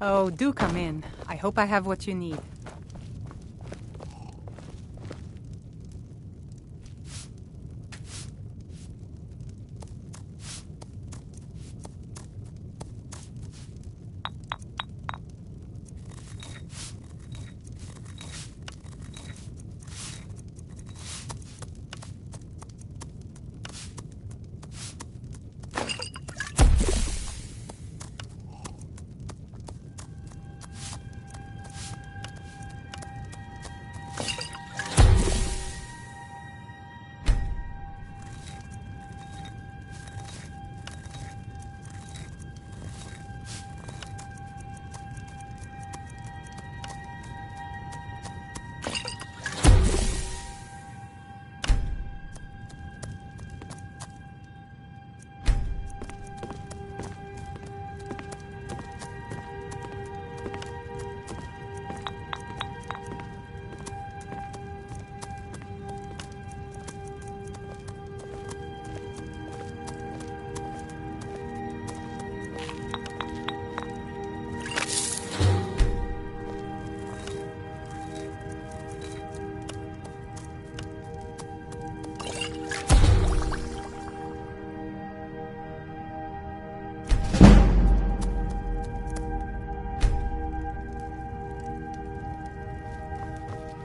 Oh, do come in. I hope I have what you need.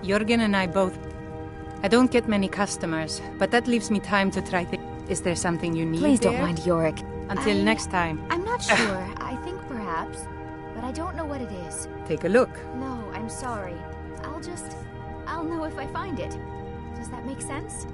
Jürgen and I both... I don't get many customers, but that leaves me time to try things. Is there something you need Please there? don't mind Yorick. Until next time. I'm not sure. I think perhaps. But I don't know what it is. Take a look. No, I'm sorry. I'll know if I find it. Does that make sense?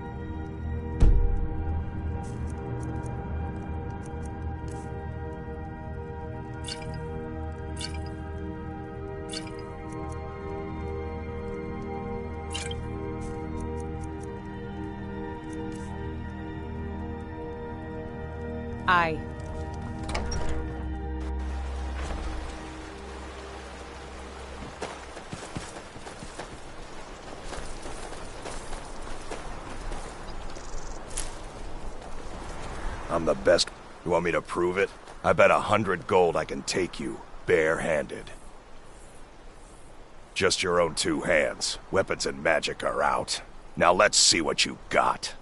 Aye. I'm the best. You want me to prove it? I bet 100 gold I can take you, bare-handed. Just your own 2 hands. Weapons and magic are out. Now let's see what you got.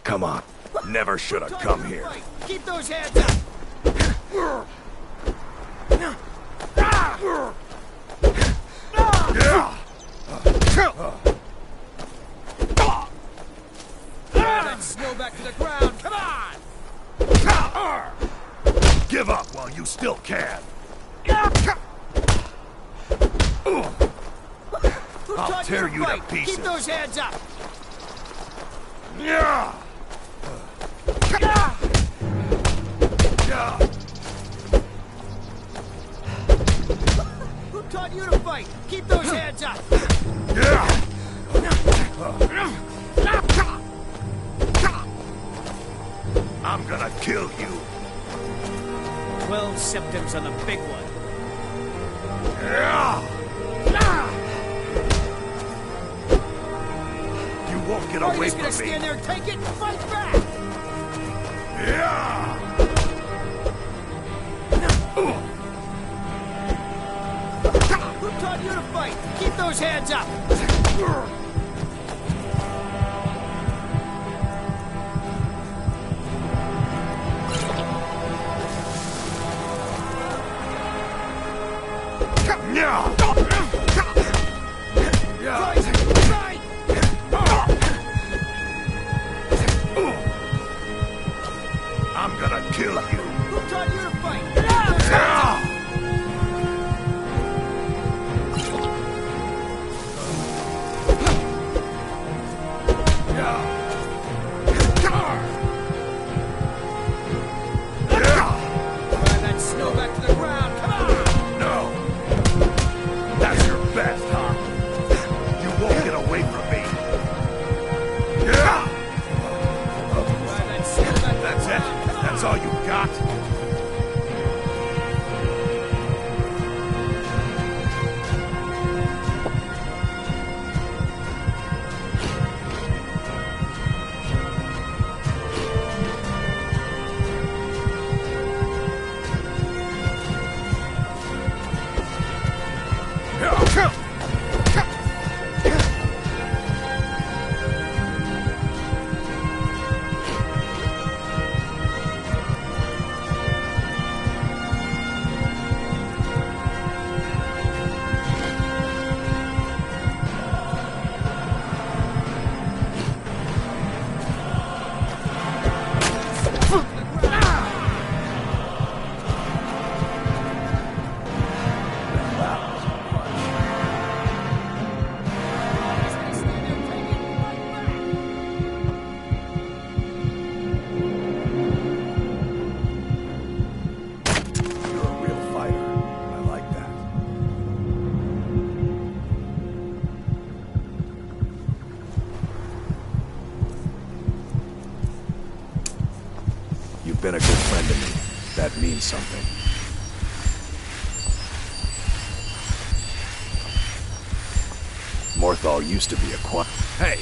Come on. Never should have come here. Keep those hands up! That snow back to the ground, come on! Give up while you still can. I'll tear you to pieces. Keep those hands up! Who taught you to fight? Keep those hands up! I'm gonna kill you. 12 symptoms on the big one. You won't get Are you away just from gonna me. stand there and take it? Fight back! Who taught you to fight? Keep those hands up! I'm gonna kill you. Who taught you to fight? Keep those hands up! Drive that snow back to the ground, come on! No. That's your best, huh? You won't get away from me. Drive that snow back to the That's it? ground, come on! That's all you got? You've been a good friend to me. That means something. Morthal used to be a Hey!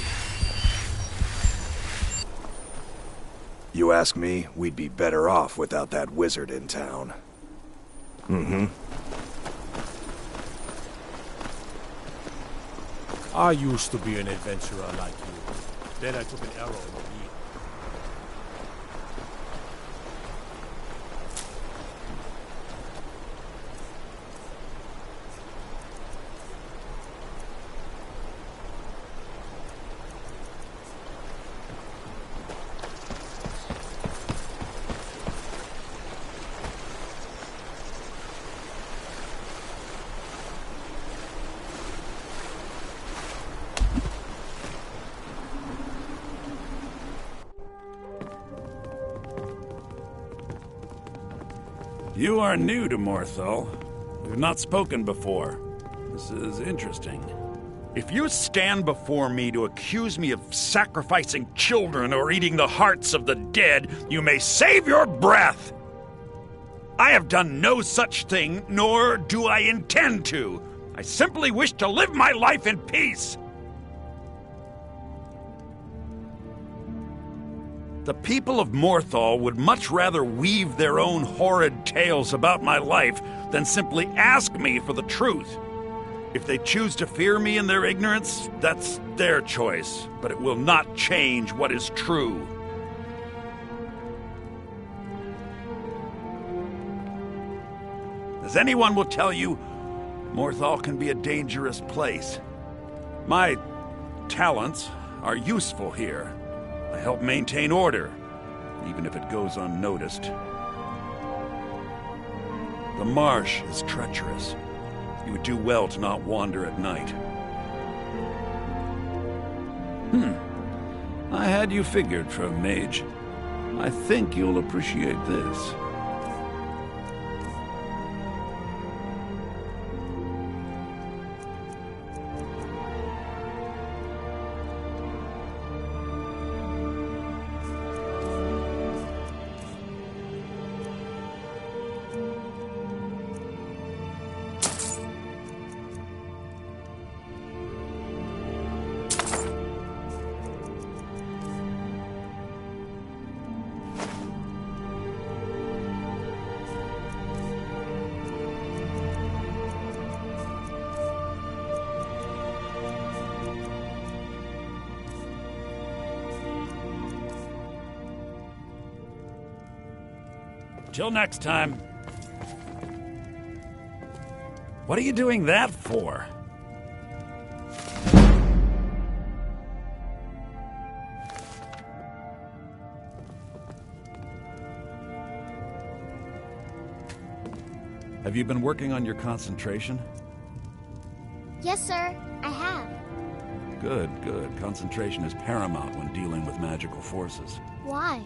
You ask me, we'd be better off without that wizard in town. Mm-hmm. I used to be an adventurer like you. Then I took an arrow in the knee. You are new to Morthal. We've not spoken before. This is interesting. If you stand before me to accuse me of sacrificing children or eating the hearts of the dead, you may save your breath! I have done no such thing, nor do I intend to. I simply wish to live my life in peace. The people of Morthal would much rather weave their own horrid tales about my life than simply ask me for the truth. If they choose to fear me in their ignorance, that's their choice, but it will not change what is true. As anyone will tell you, Morthal can be a dangerous place. My talents are useful here. I help maintain order, even if it goes unnoticed. The marsh is treacherous. You would do well to not wander at night. I had you figured for a mage. I think you'll appreciate this. Till next time. What are you doing that for? Have you been working on your concentration? Yes, sir. I have. Good, good. Concentration is paramount when dealing with magical forces. Why?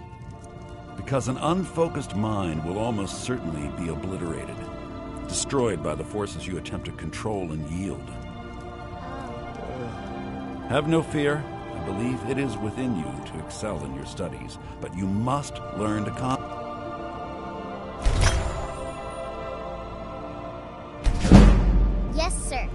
Because an unfocused mind will almost certainly be obliterated, destroyed by the forces you attempt to control and yield. Have no fear. I believe it is within you to excel in your studies, but you must learn to Yes, sir.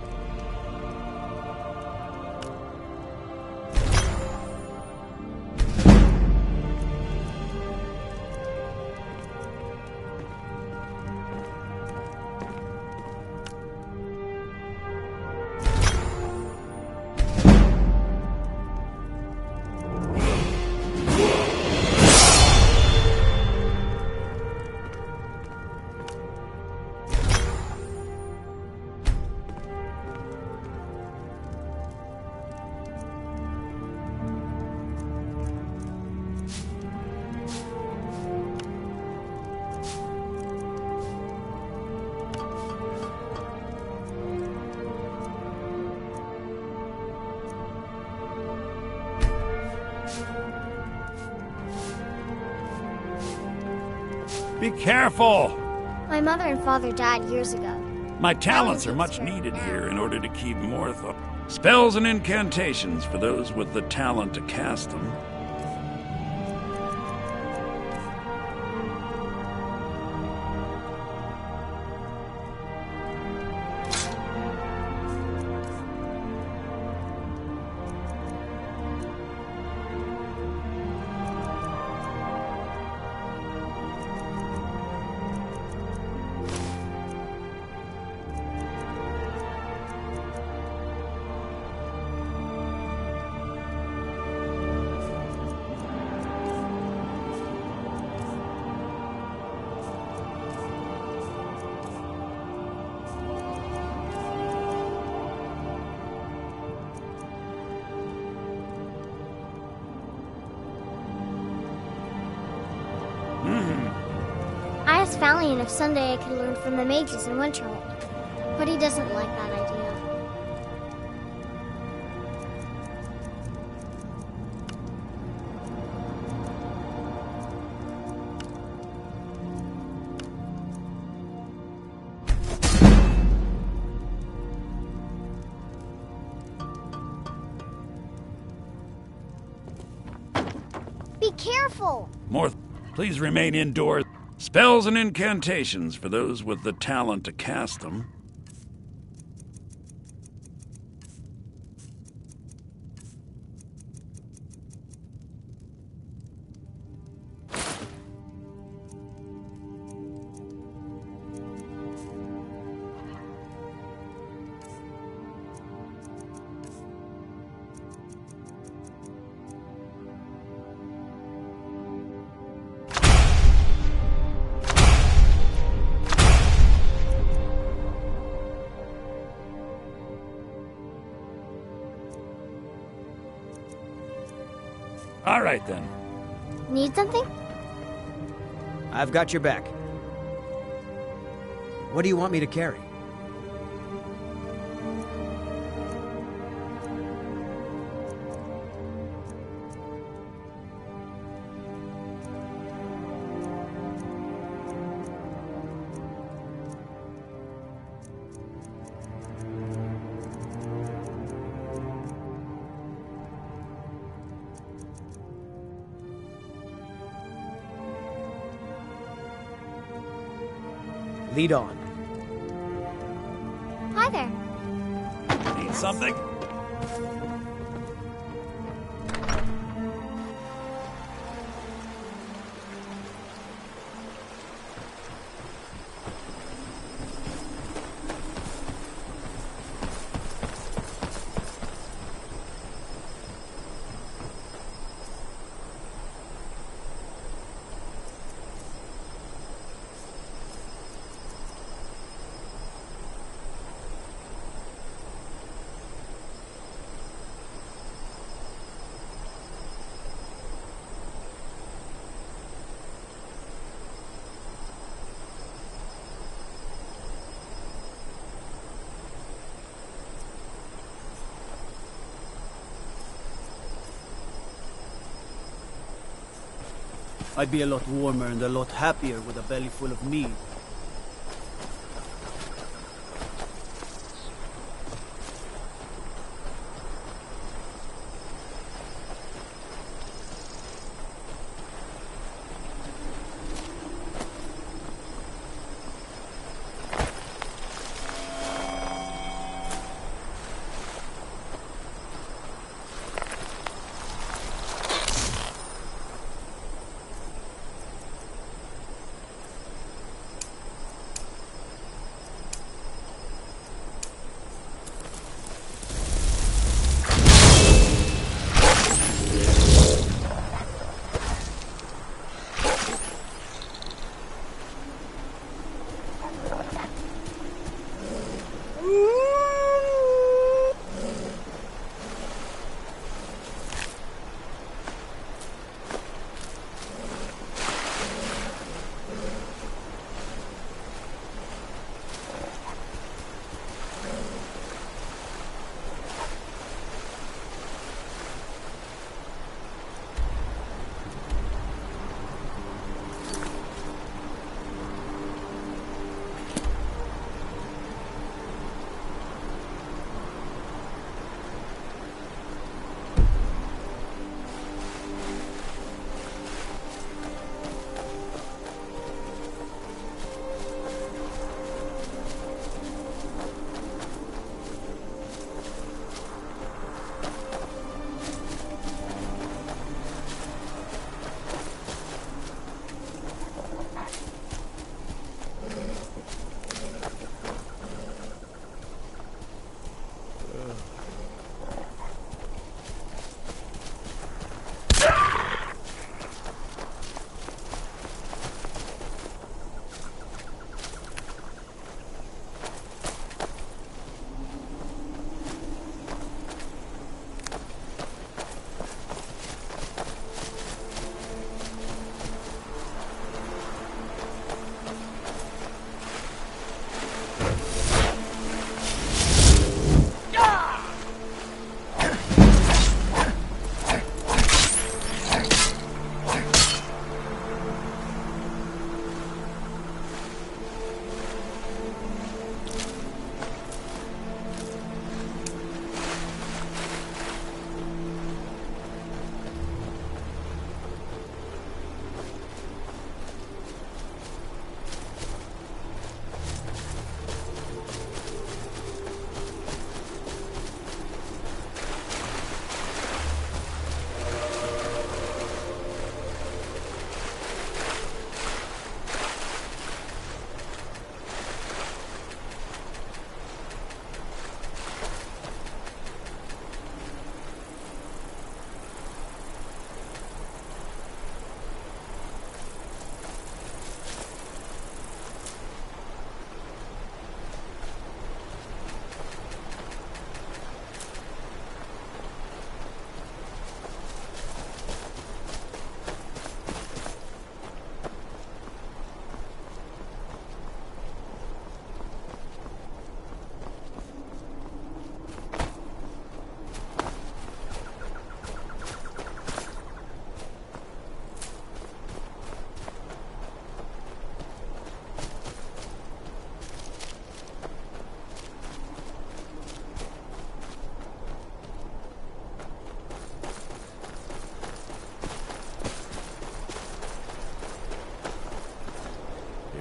Be careful! My mother and father died years ago. My talents are much needed here in order to keep Morthal. Spells and incantations for those with the talent to cast them. I asked Valiant if someday I could learn from the mages in Winterhold, but he doesn't like that idea. Be careful! Please remain indoors. Spells and incantations for those with the talent to cast them. All right, then. Need something? I've got your back. What do you want me to carry? Lead on. Hi there. Need something? I'd be a lot warmer and a lot happier with a belly full of meat.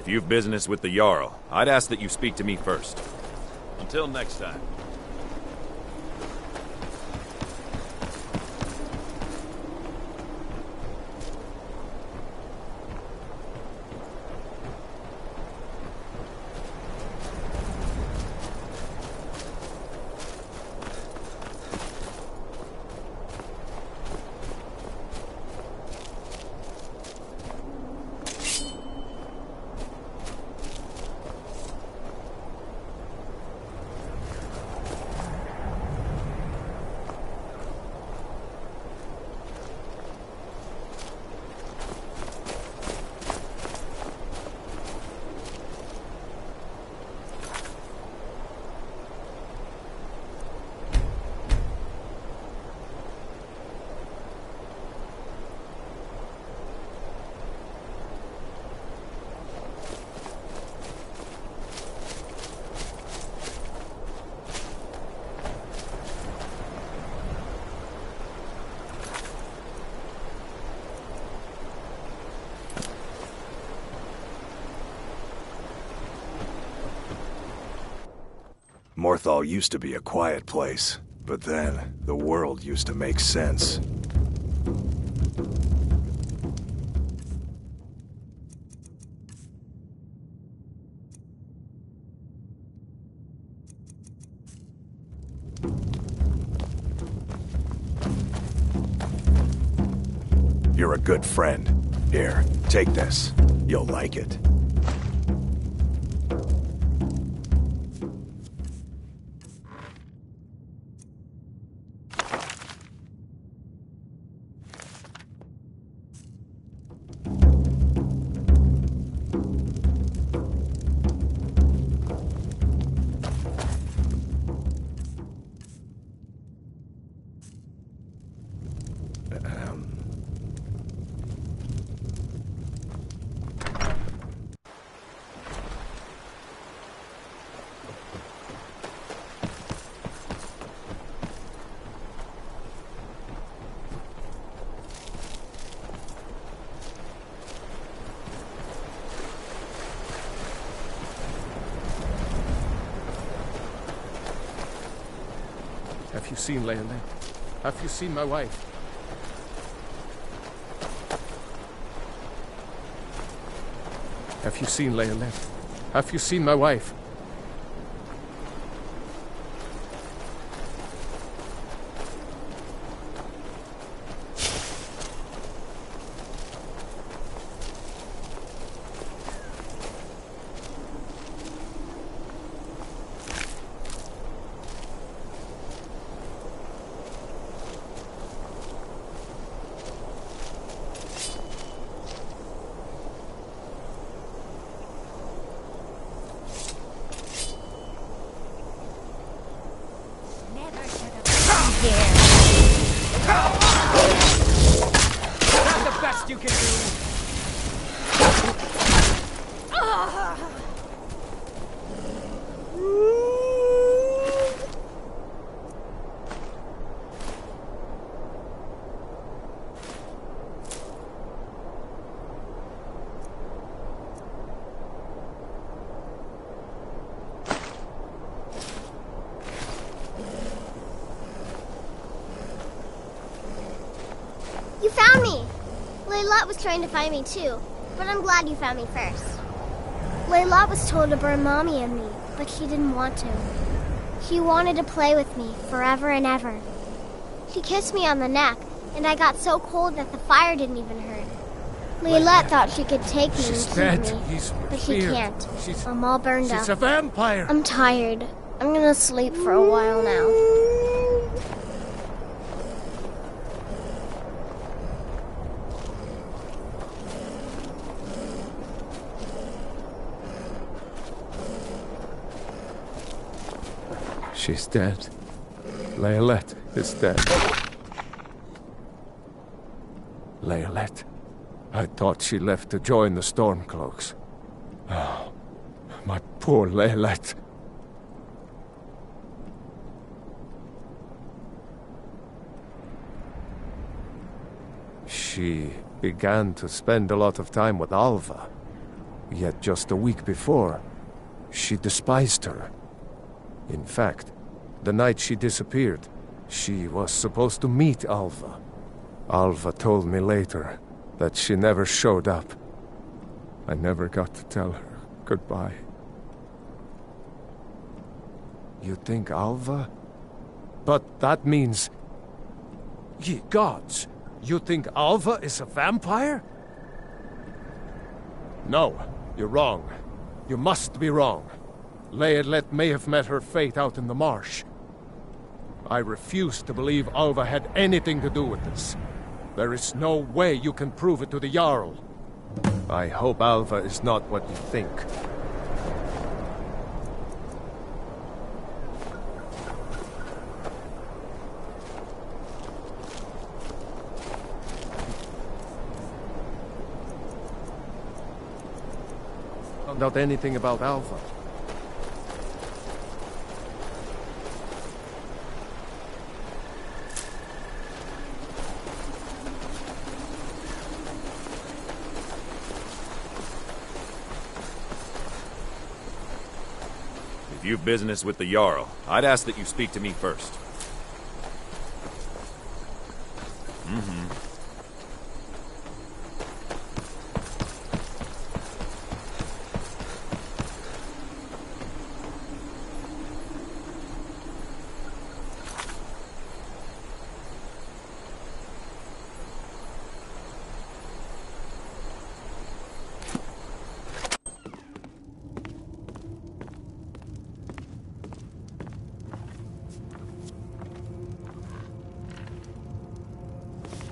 If you've business with the Jarl, I'd ask that you speak to me first. Until next time. Morthal used to be a quiet place, but then the world used to make sense. You're a good friend. Here, take this. You'll like it. Have you seen Layla? Have you seen my wife? Have you seen Layla? Have you seen my wife? You can do. You found me! Layla was trying to find me too, but I'm glad you found me first. Layla was told to burn Mommy and me, but she didn't want to. She wanted to play with me forever and ever. She kissed me on the neck, and I got so cold that the fire didn't even hurt. Layla thought she could take me and keep me, but she can't. I'm all burned up. She's a vampire! I'm tired. I'm gonna sleep for a while now. She's dead. Layla is dead. Layla. I thought she left to join the Stormcloaks. Oh, my poor Layla. She began to spend a lot of time with Alva. Yet just a week before, she despised her. In fact, the night she disappeared, she was supposed to meet Alva. Alva told me later that she never showed up. I never got to tell her goodbye. You think Alva? But that means... Ye gods! You think Alva is a vampire? No, you're wrong. You must be wrong. Leolet may have met her fate out in the marsh. I refuse to believe Alva had anything to do with this. There is no way you can prove it to the Jarl. I hope Alva is not what you think. Found out anything about Alva? If you've business with the Jarl, I'd ask that you speak to me first.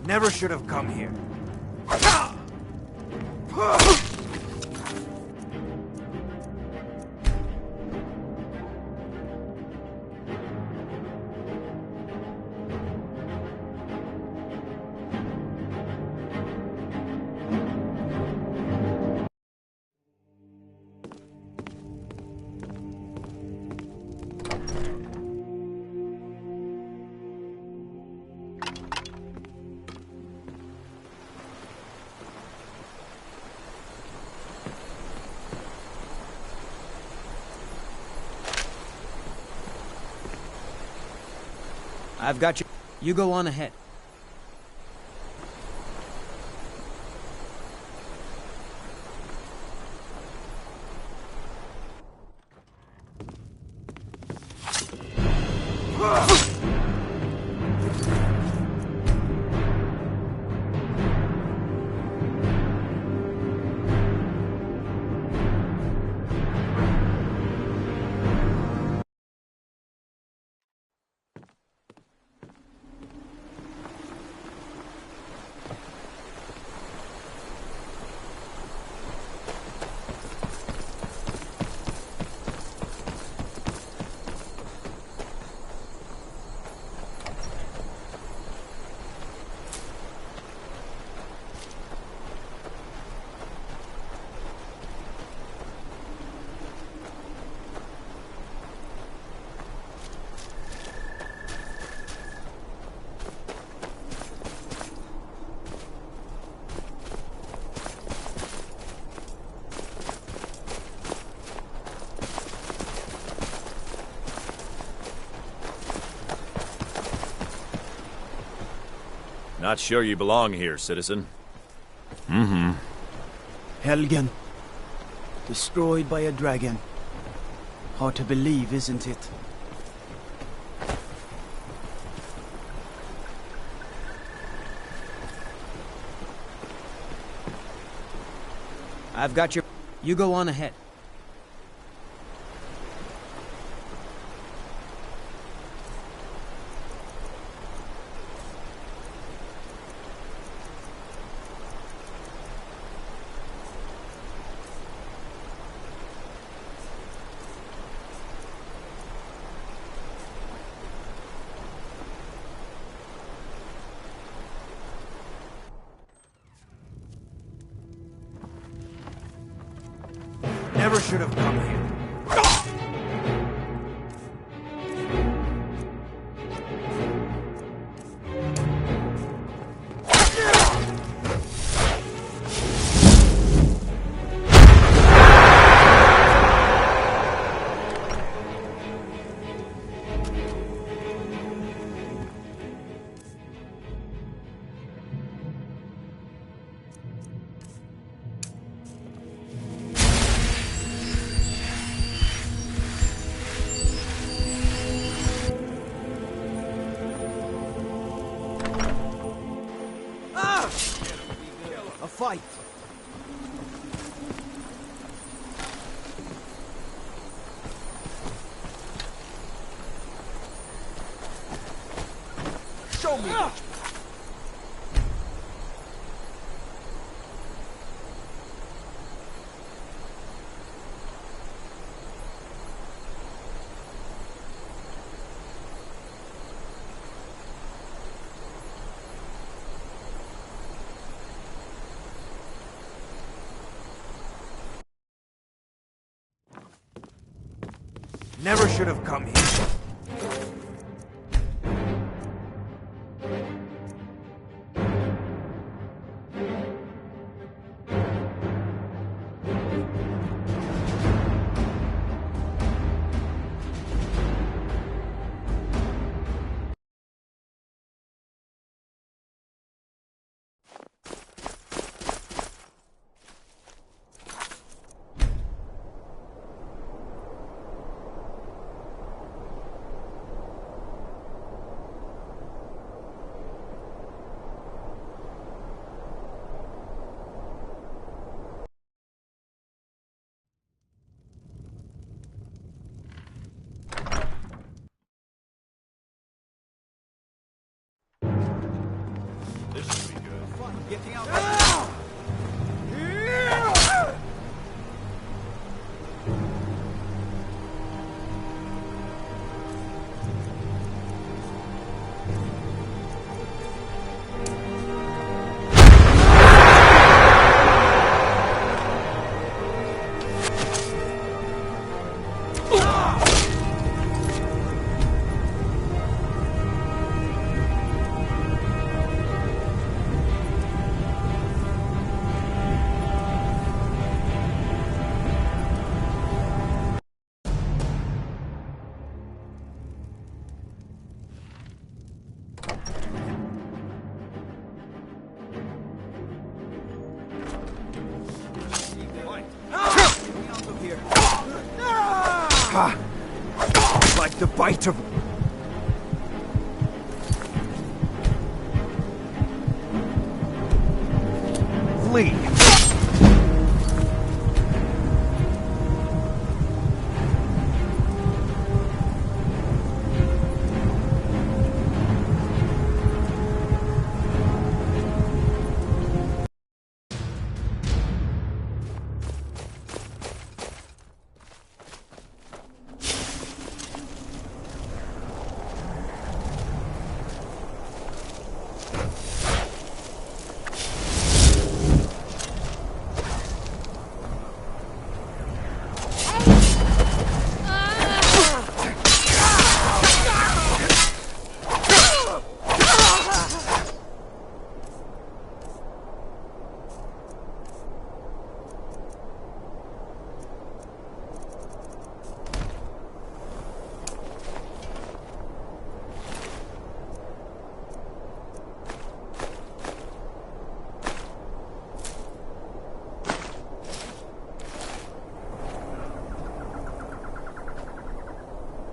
Never should have come here. I've got you. You go on ahead. Not sure you belong here, citizen. Helgen. Destroyed by a dragon. Hard to believe, isn't it? I've got your... You go on ahead. Never should have come here. fight. Show me. Never should have come here. Getting out. Like the bite of... Flee!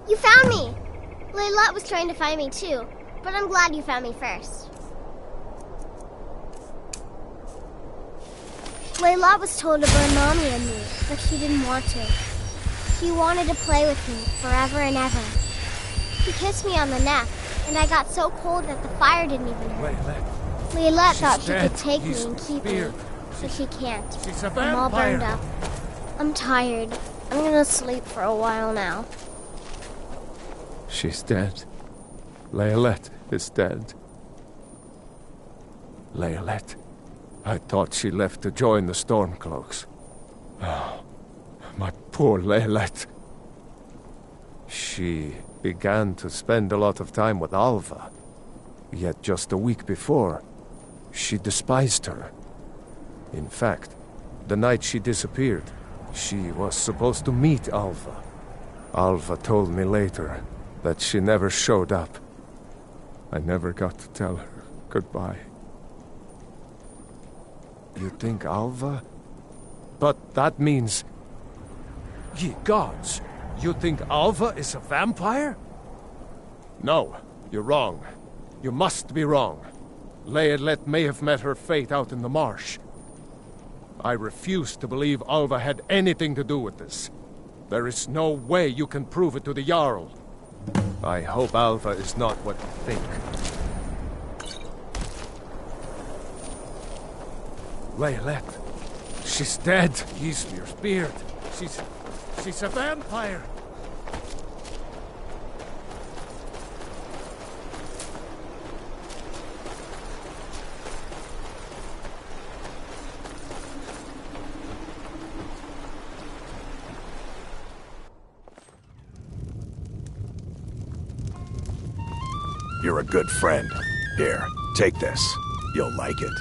You found me! Layla was trying to find me too, but I'm glad you found me first. Layla was told to burn Mommy and me, but she didn't want to. She wanted to play with me forever and ever. He kissed me on the neck, and I got so cold that the fire didn't even hurt. Layla thought she could take me and keep me, but she can't. I'm all burned up. I'm tired. I'm gonna sleep for a while now. She's dead. Layla is dead. Layla. I thought she left to join the Stormcloaks. Oh, my poor Layla. She began to spend a lot of time with Alva. Yet just a week before, she despised her. In fact, the night she disappeared, she was supposed to meet Alva. Alva told me later that she never showed up. I never got to tell her goodbye. You think Alva? But that means... Ye gods! You think Alva is a vampire? No, you're wrong. You must be wrong. Layla may have met her fate out in the marsh. I refuse to believe Alva had anything to do with this. There is no way you can prove it to the Jarl. I hope Alva is not what you think. Leylette. She's dead. Easmir's beard. She's a vampire. You're a good friend. Here, take this. You'll like it.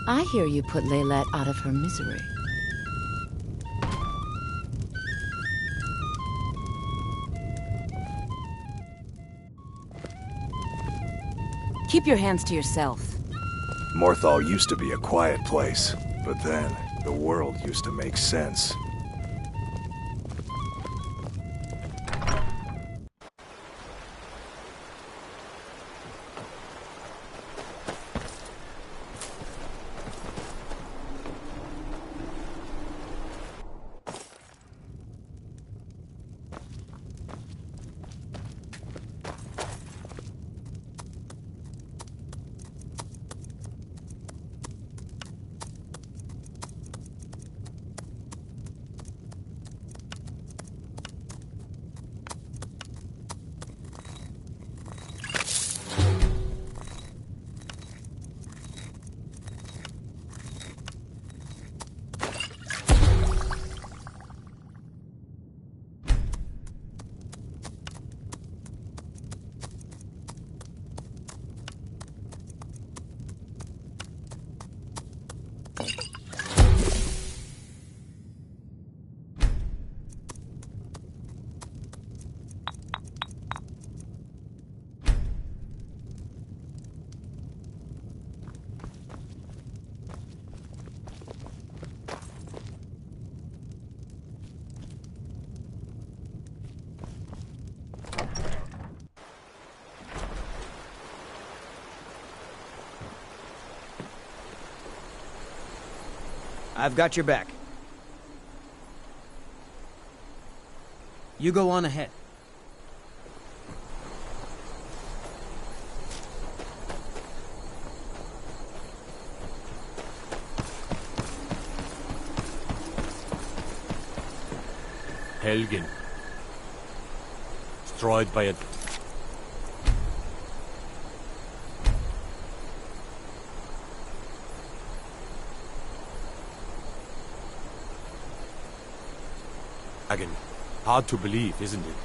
I hear you put Leylette out of her misery. Keep your hands to yourself. Morthal used to be a quiet place, but then the world used to make sense. I've got your back. You go on ahead. Helgen. Destroyed by a... Again, hard to believe, isn't it?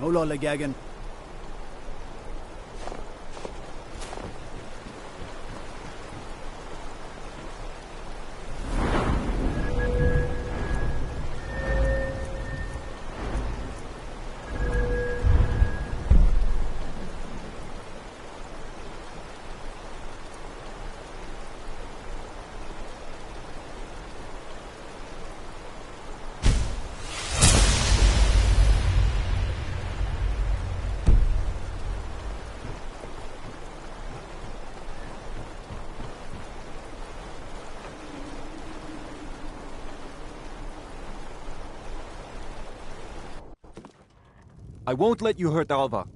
No lollygagging. I won't let you hurt Alva.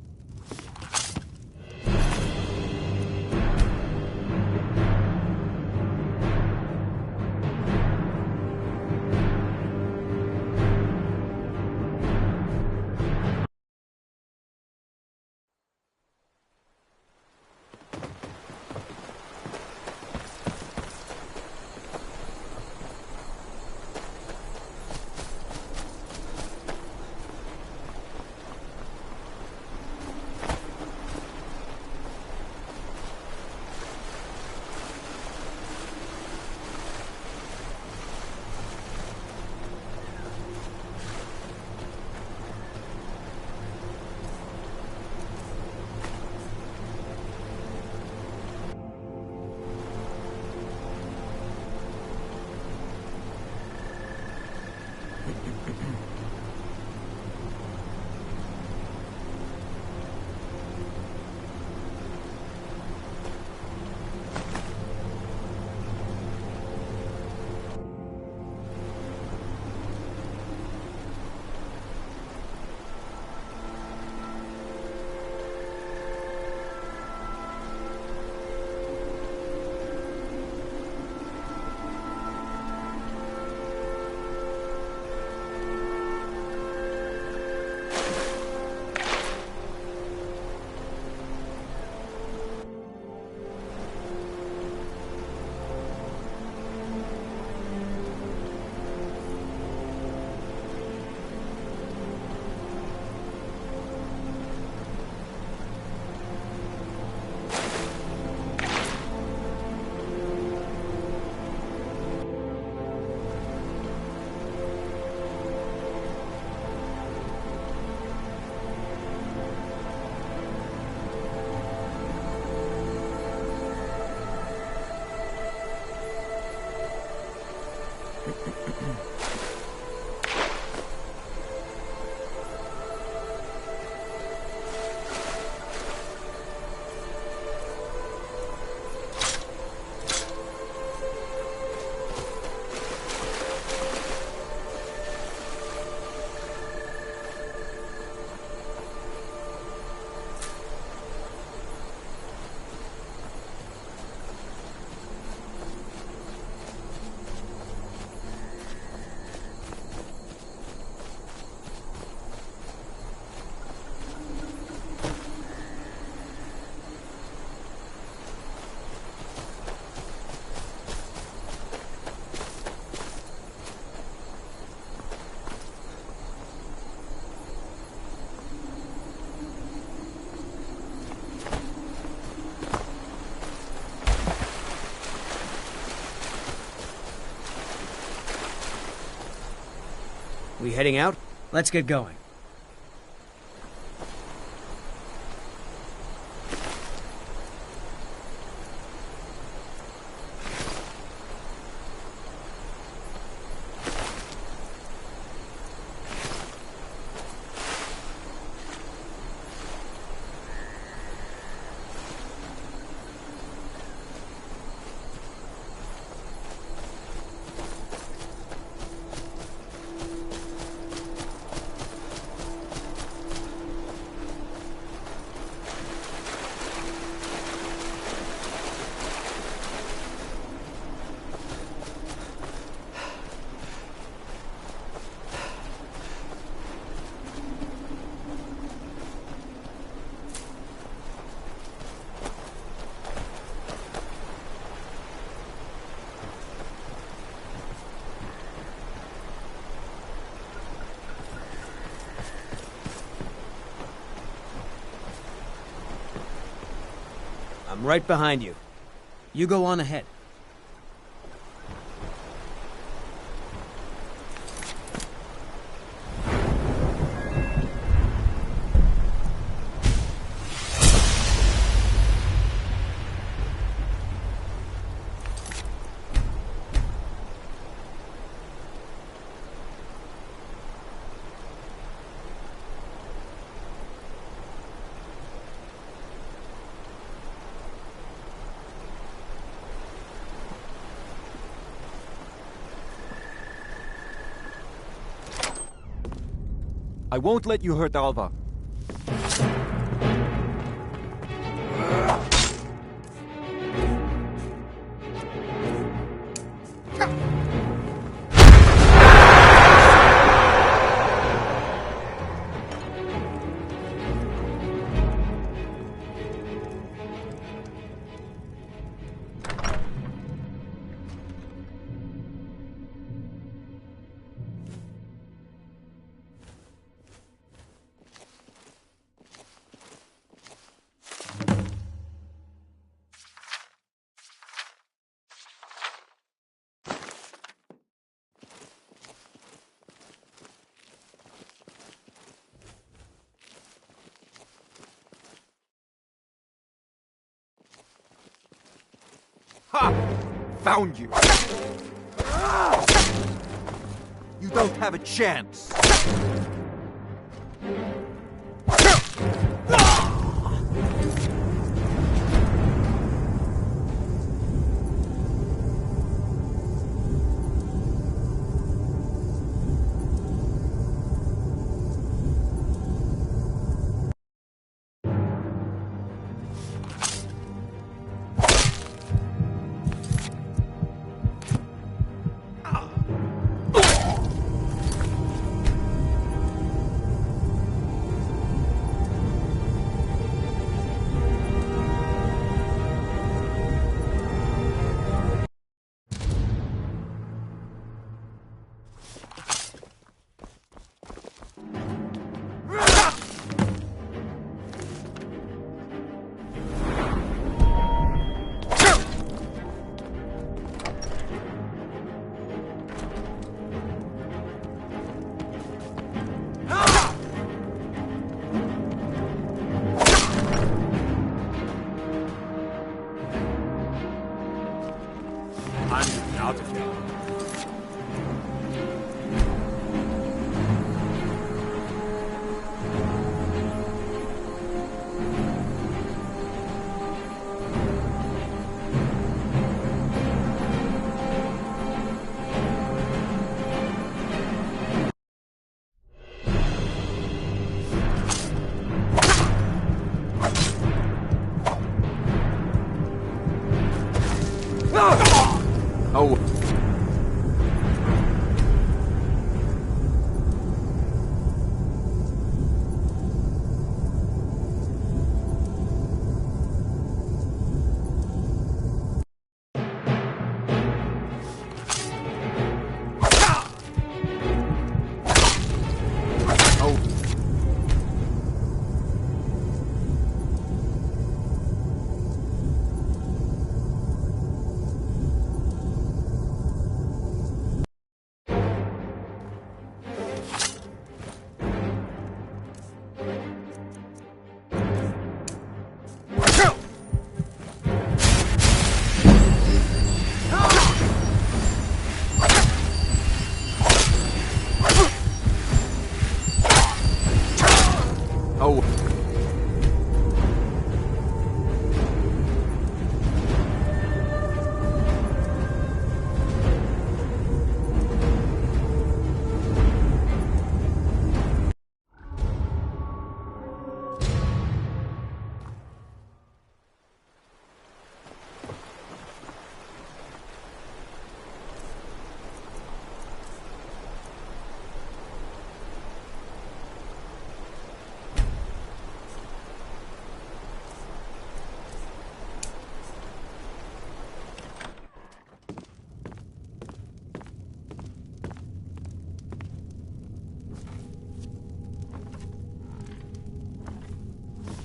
We heading out? Let's get going. I'm right behind you. You go on ahead. I won't let you hurt Alva. Ha! Found you. You don't have a chance. I'm getting out of here. Oh. Oh.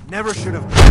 Never should have.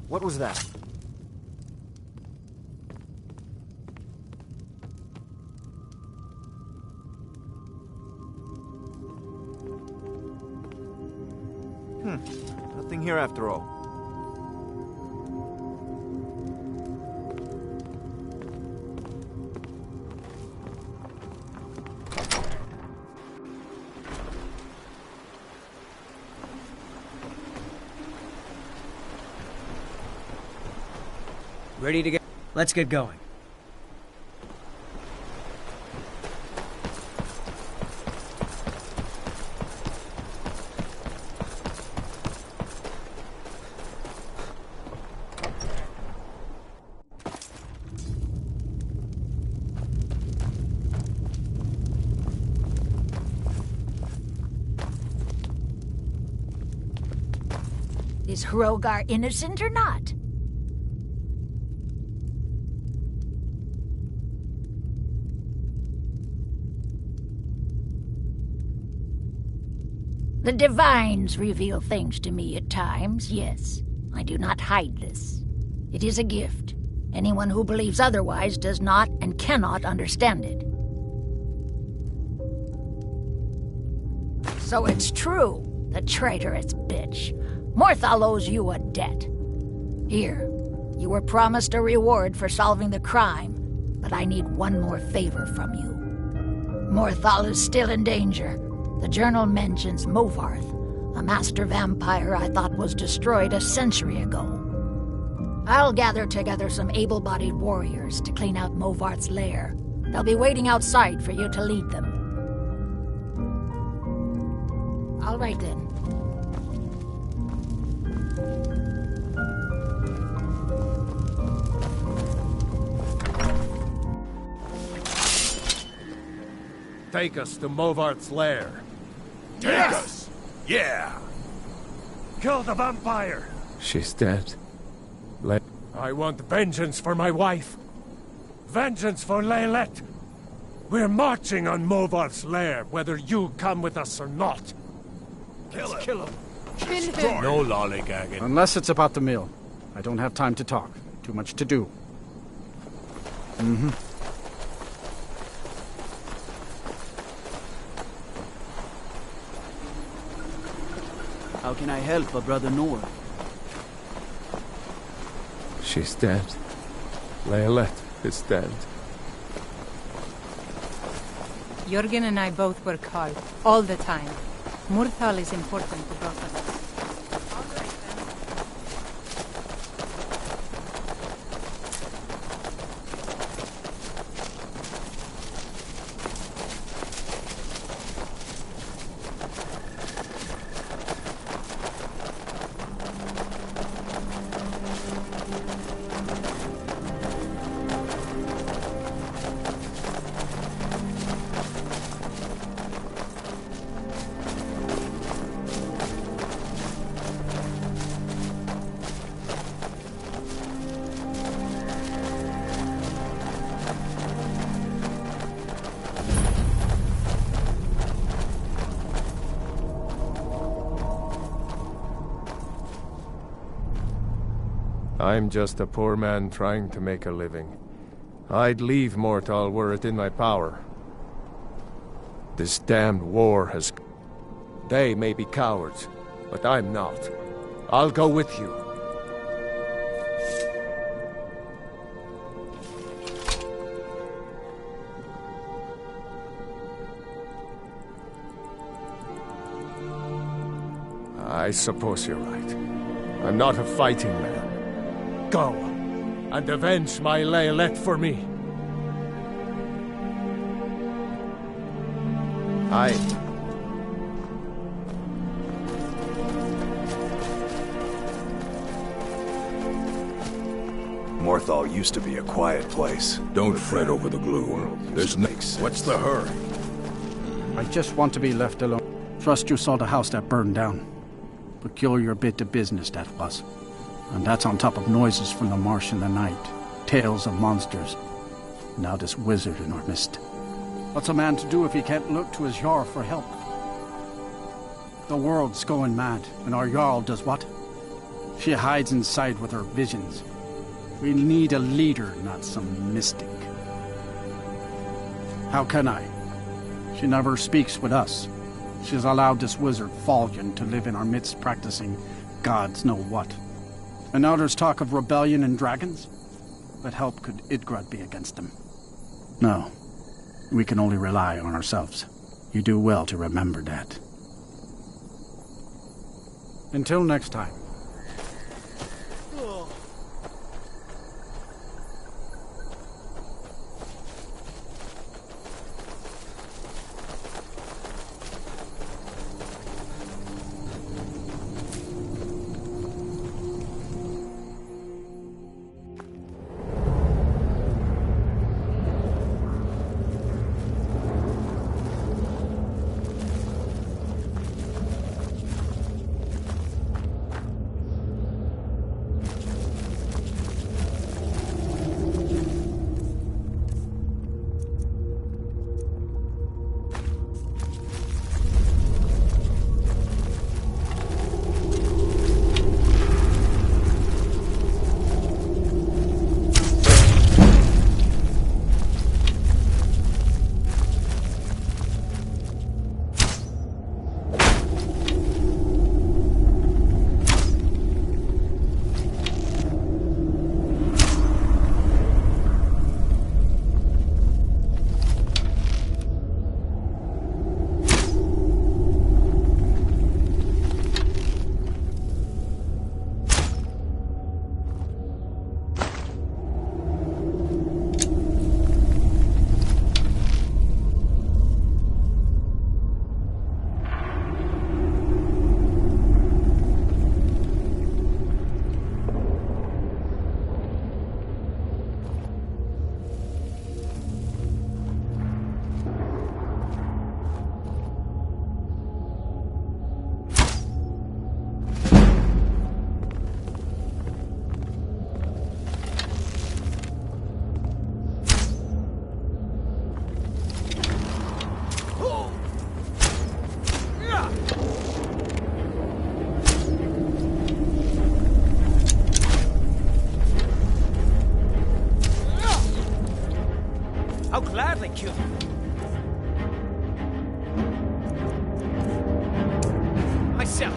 What was that? Nothing here after all. Ready to get... Let's get going. Is Hrogar innocent or not? The Divines reveal things to me at times, yes. I do not hide this. It is a gift. Anyone who believes otherwise does not and cannot understand it. So it's true, the traitorous bitch. Morthal owes you a debt. Here, you were promised a reward for solving the crime, but I need one more favor from you. Morthal is still in danger. The journal mentions Movarth, a master vampire I thought was destroyed a century ago. I'll gather together some able-bodied warriors to clean out Movarth's lair. They'll be waiting outside for you to lead them. All right then. Take us to Movarth's lair. Take us! Yeah! Kill the vampire! She's dead. I want vengeance for my wife. Vengeance for Leylette. We're marching on Movarth's lair, whether you come with us or not. Kill him! Kill him! Kill him! No lollygagging. Unless it's about the mill. I don't have time to talk. Too much to do. How can I help a brother Nor? She's dead. Leylette is dead. Jörgen and I both work hard, all the time. Morthal is important to both of us. I'm just a poor man trying to make a living. I'd leave Mortal were it in my power. This damned war has... They may be cowards, but I'm not. I'll go with you. I suppose you're right. I'm not a fighting man. Go, and avenge my Leylette for me. Morthal used to be a quiet place. Don't fret over the glue. There's no... What's the hurry? I just want to be left alone. Trust you saw the house that burned down. Peculiar bit of business that was. And that's on top of noises from the marsh in the night. Tales of monsters. Now this wizard in our midst. What's a man to do if he can't look to his Jarl for help? The world's going mad, and our Jarl does what? She hides inside with her visions. We need a leader, not some mystic. How can I? She never speaks with us. She's allowed this wizard, Falcon, to live in our midst practicing gods know what. And now there's talk of rebellion and dragons? What help could Idgrad be against them? No. We can only rely on ourselves. You do well to remember that. Until next time. I'll gladly kill you. Myself.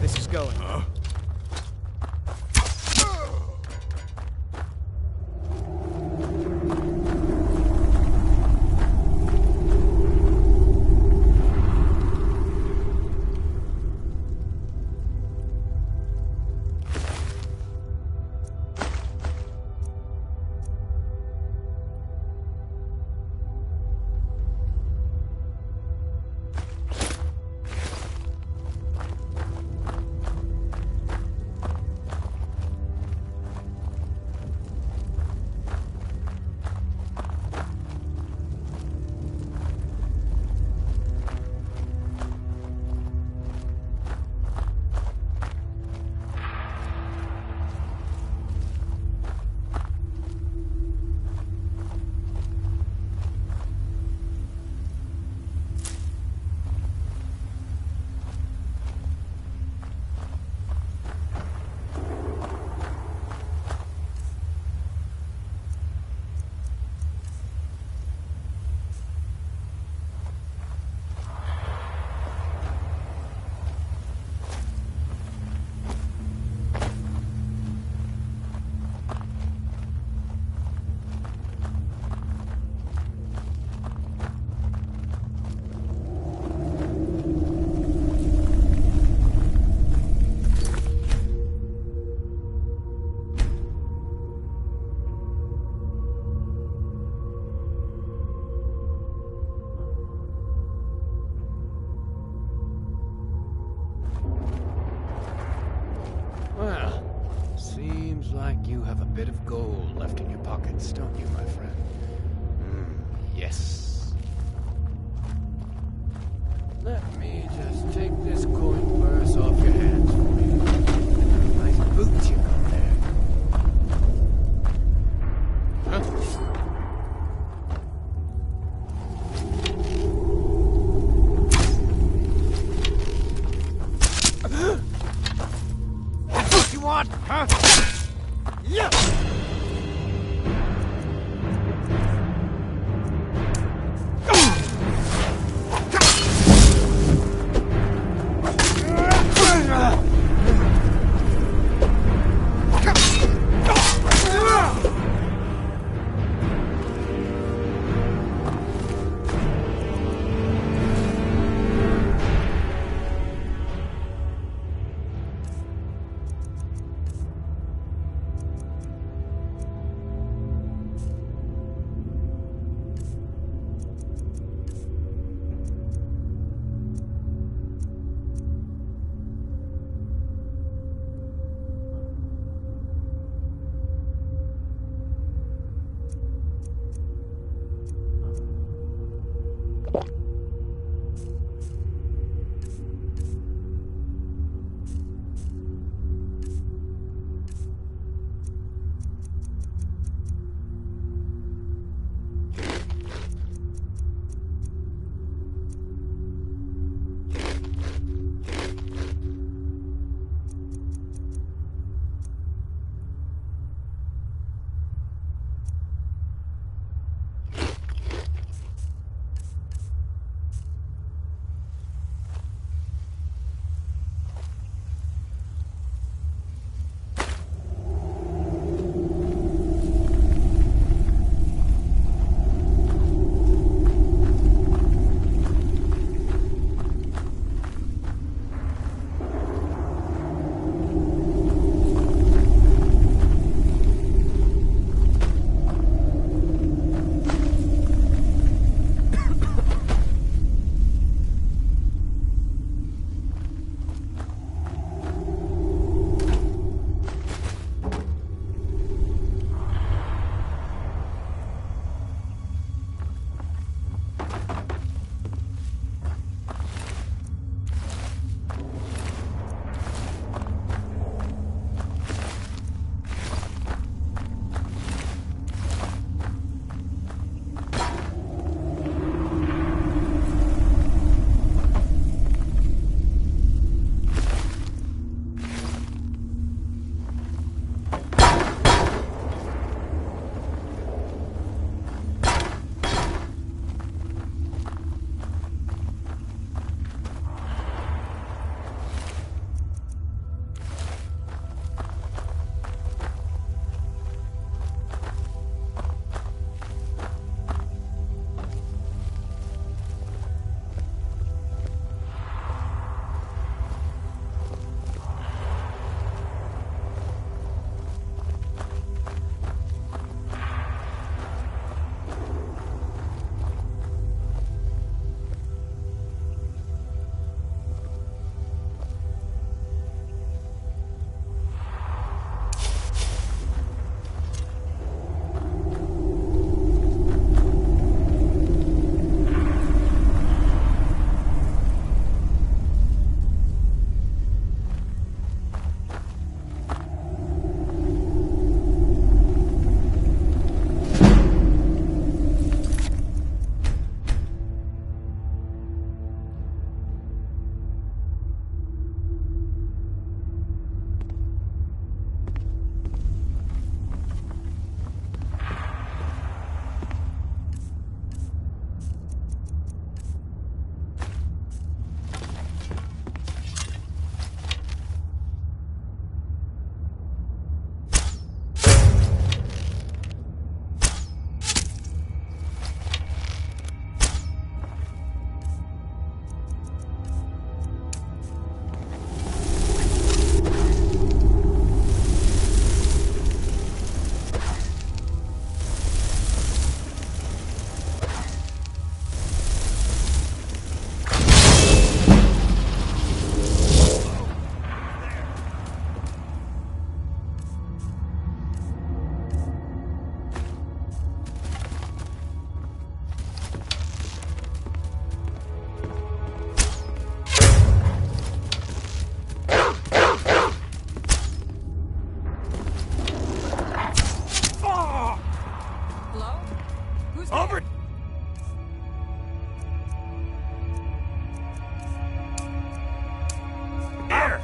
This is going. like you have a bit of gold left in your pockets, don't you, my friend? Yes. Let me just take this coin purse off your hands for you. Nice boots you got there. Huh? What you want, huh? Yeah!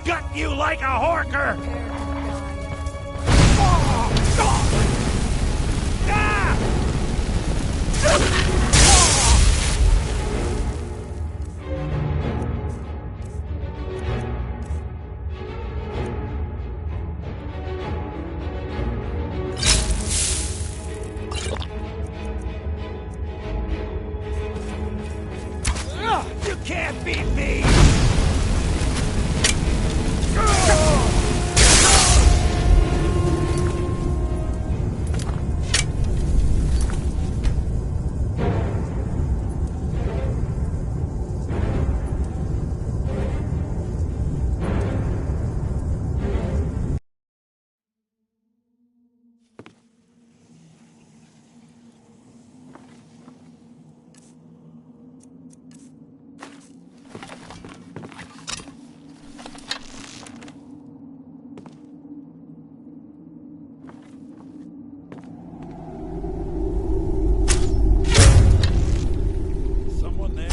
gut you like a horker! You can't beat me! Someone there?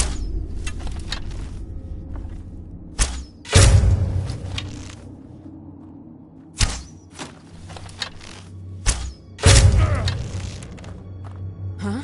Huh?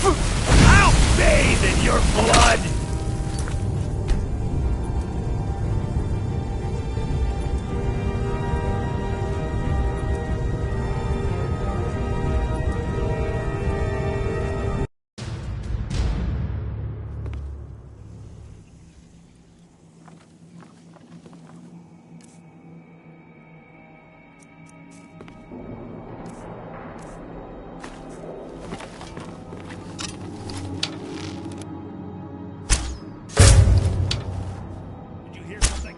I'll bathe in your blood! Did you hear something?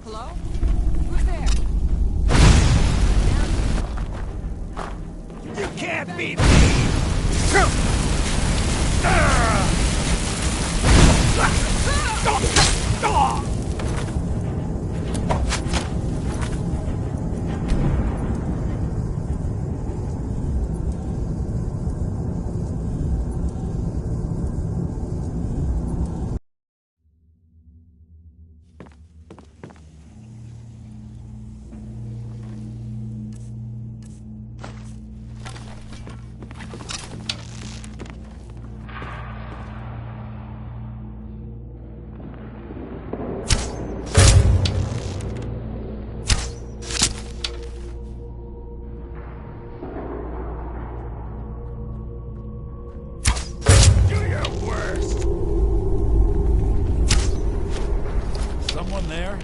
Hello? Who's there? You can't beat me! Do your worst! Someone there?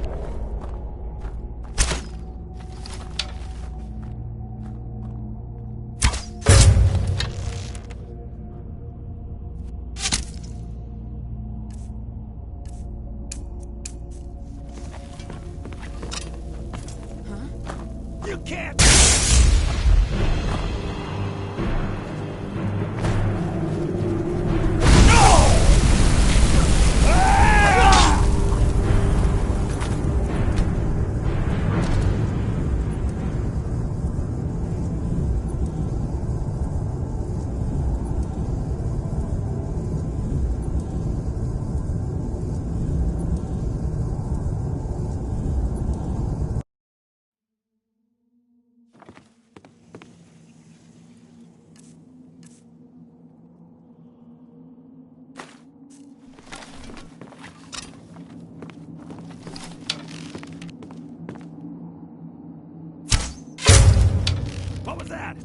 You can't! was that?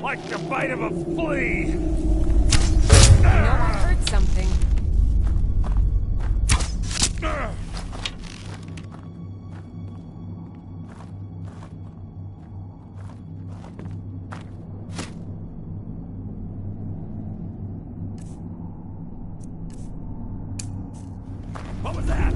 Like the bite of a flea! I know I heard something. What was that?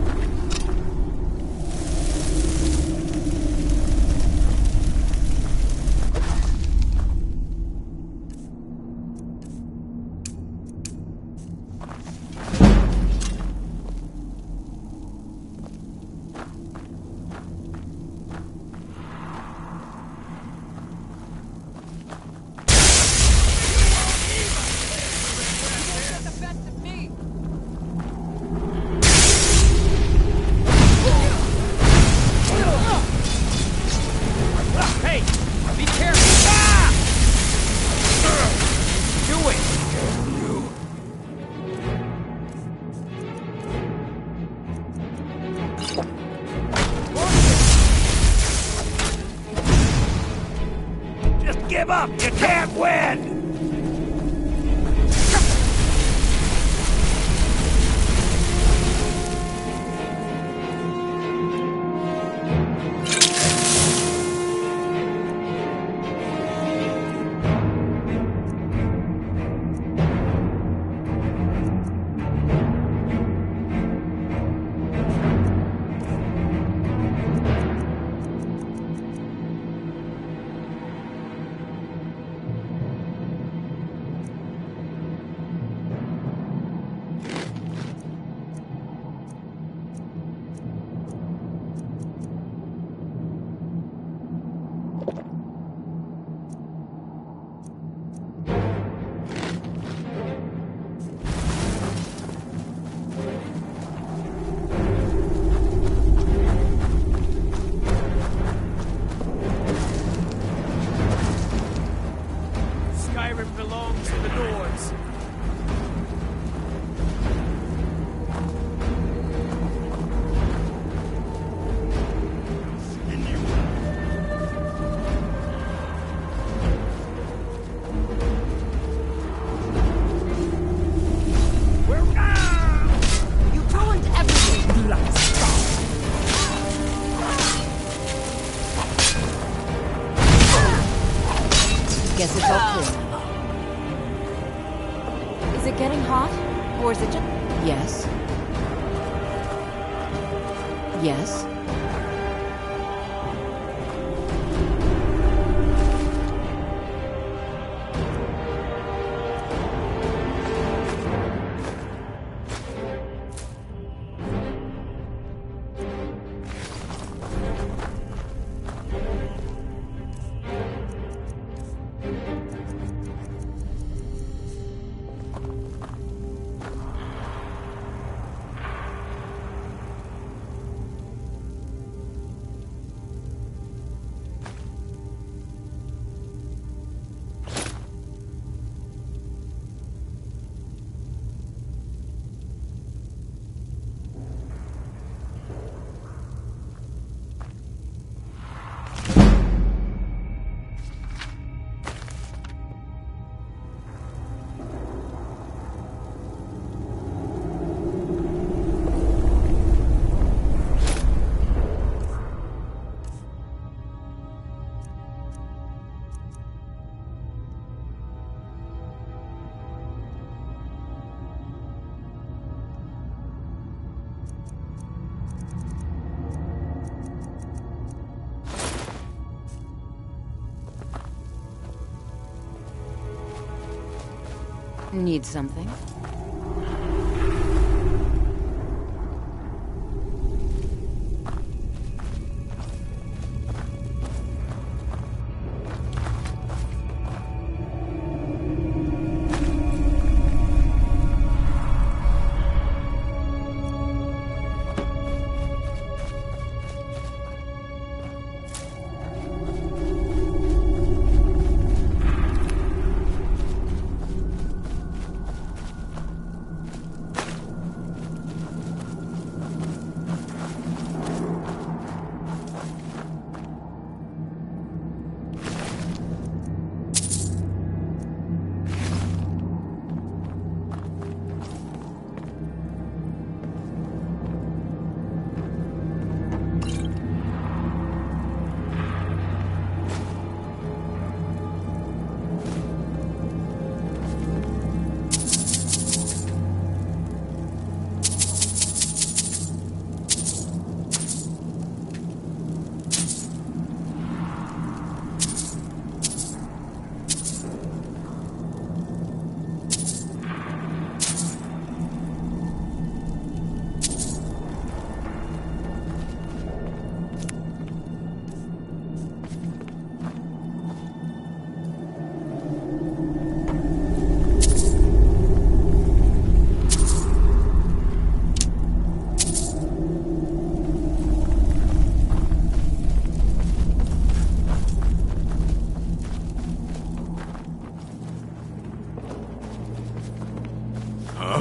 Give up! You can't win! Skyrim belongs to the Nords. You ruined everything, Guess it's all clear. Is it getting hot? Or is it just... Yes. Yes. Need something? Huh?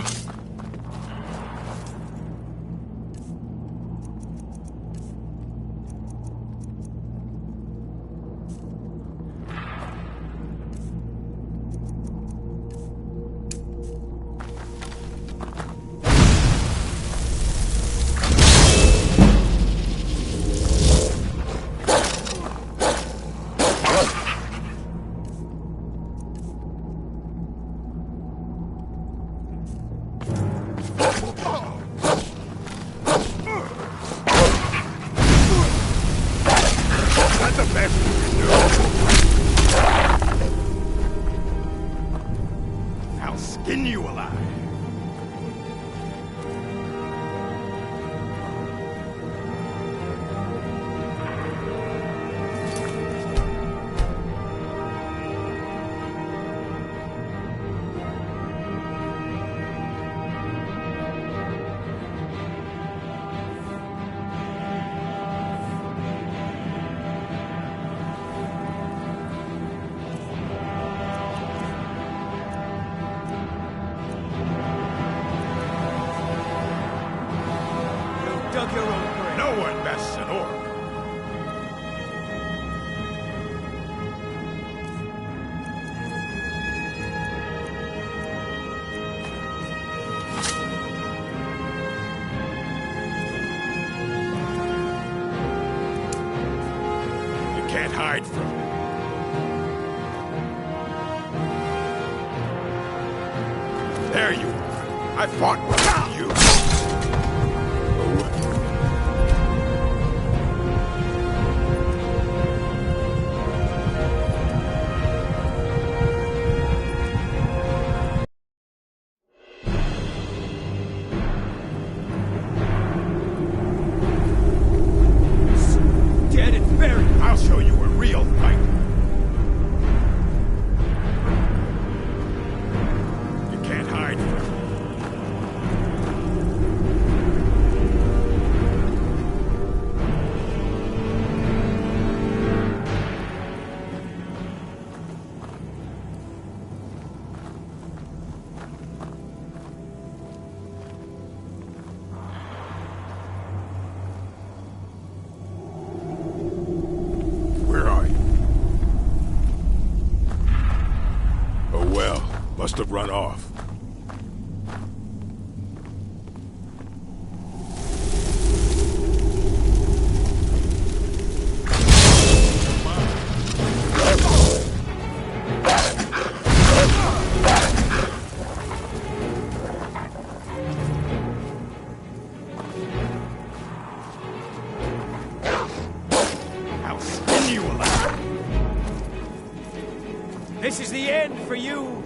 Skin you alive. Dug your own grave. No one messes an orc. You can't hide from it. There you are. I fought with you. Dead and buried. I'll show you a real fight. You can't hide from it. Where are you? Oh well, must have run off. I'll skin you alive. This is the end for you.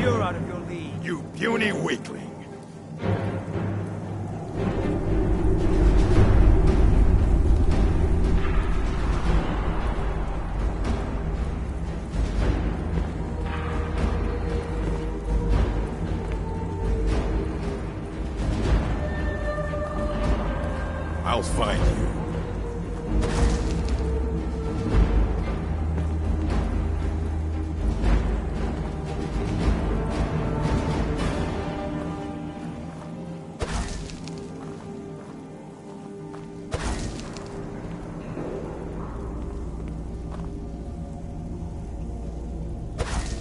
You're out of your league. You puny weakling. I'll find you.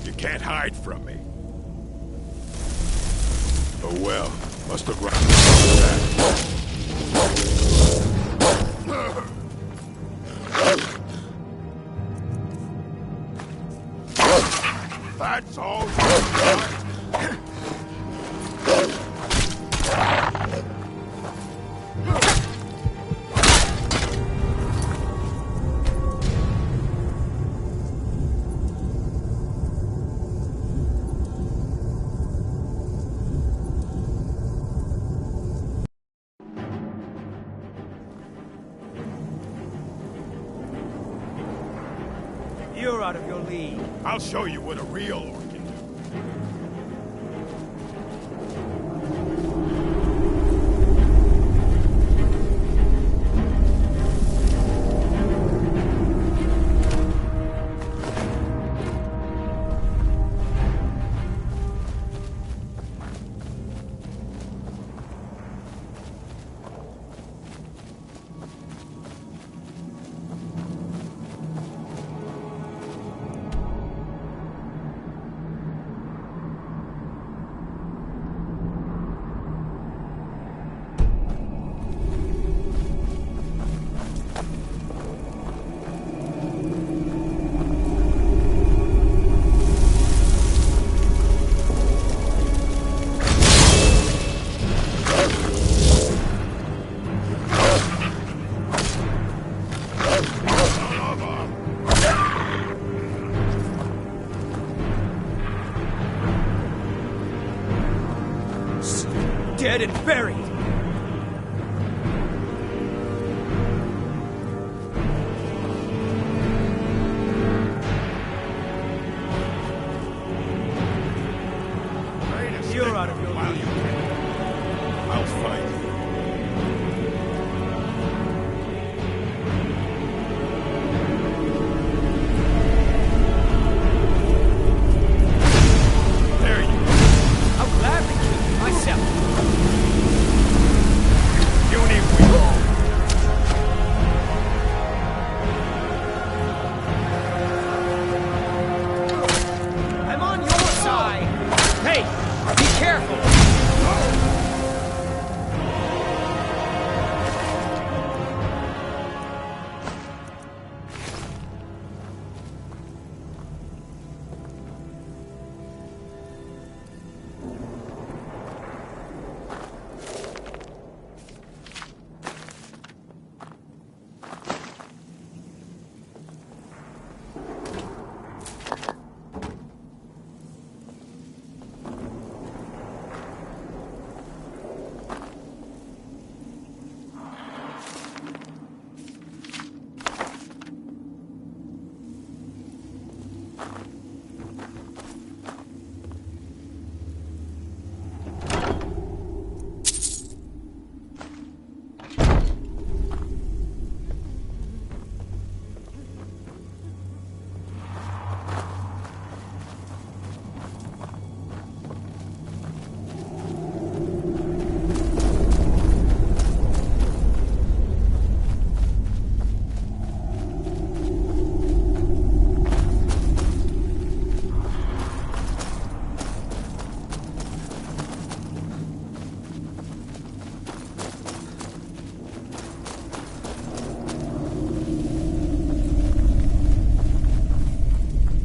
You can't hide from me. Oh well, must have run back. That's all you got. You're out of your league. I'll show you what a real orc can do. Dead and buried! You're out of your league. I'll find you. There you go. I'll gladly kill you myself. I'm on your side. Hey, be careful.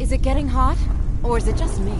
Is it getting hot? Or is it just me?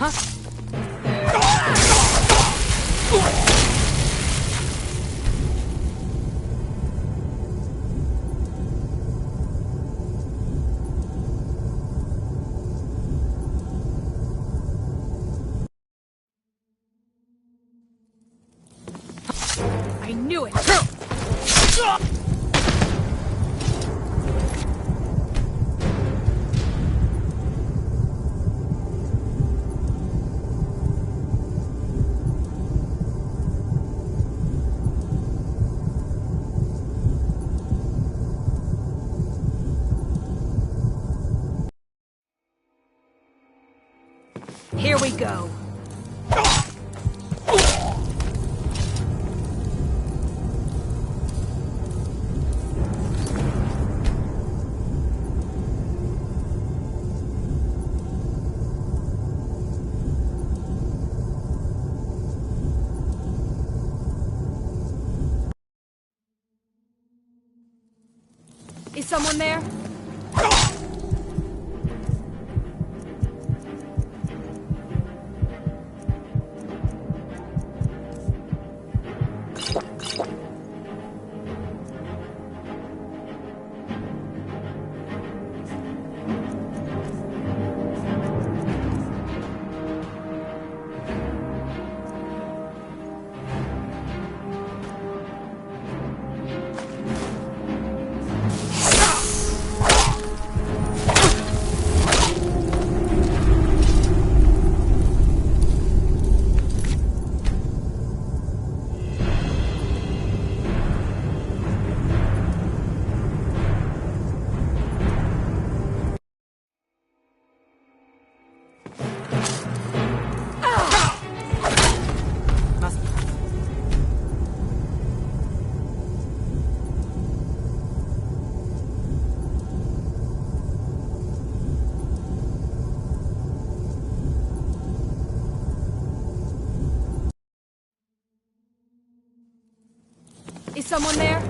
I knew it! Here we go. Is someone there? Is someone there?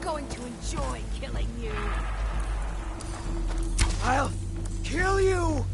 Going to enjoy killing you. I'll kill you!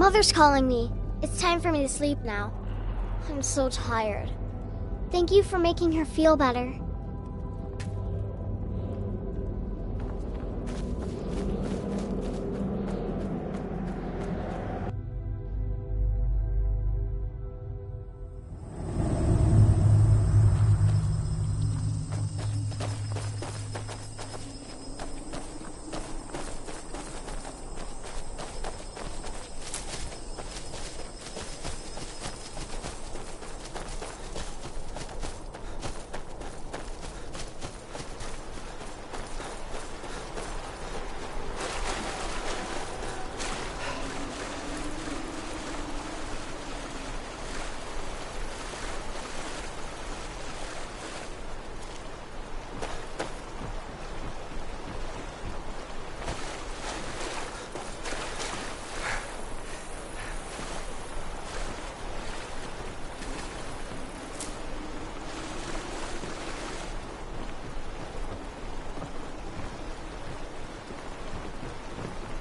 Mother's calling me. It's time for me to sleep now. I'm so tired. Thank you for making her feel better.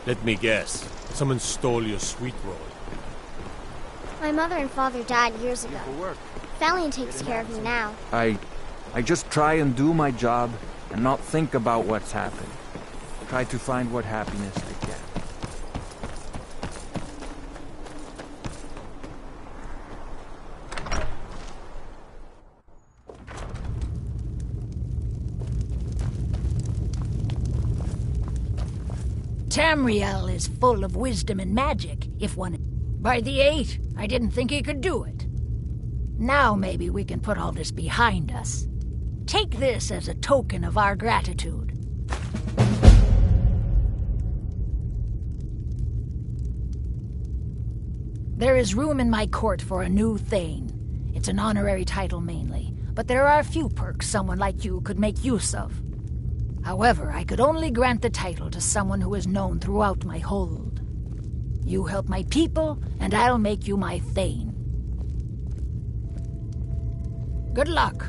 Let me guess. Someone stole your sweet roll. My mother and father died years ago. Valiant takes care of me now. I just try and do my job and not think about what's happened. Try to find what happiness I can. Tamriel is full of wisdom and magic, if one... By the 8, I didn't think he could do it. Now maybe we can put all this behind us. Take this as a token of our gratitude. There is room in my court for a new Thane. It's an honorary title mainly, but there are a few perks someone like you could make use of. However, I could only grant the title to someone who is known throughout my hold. You help my people, and I'll make you my Thane. Good luck.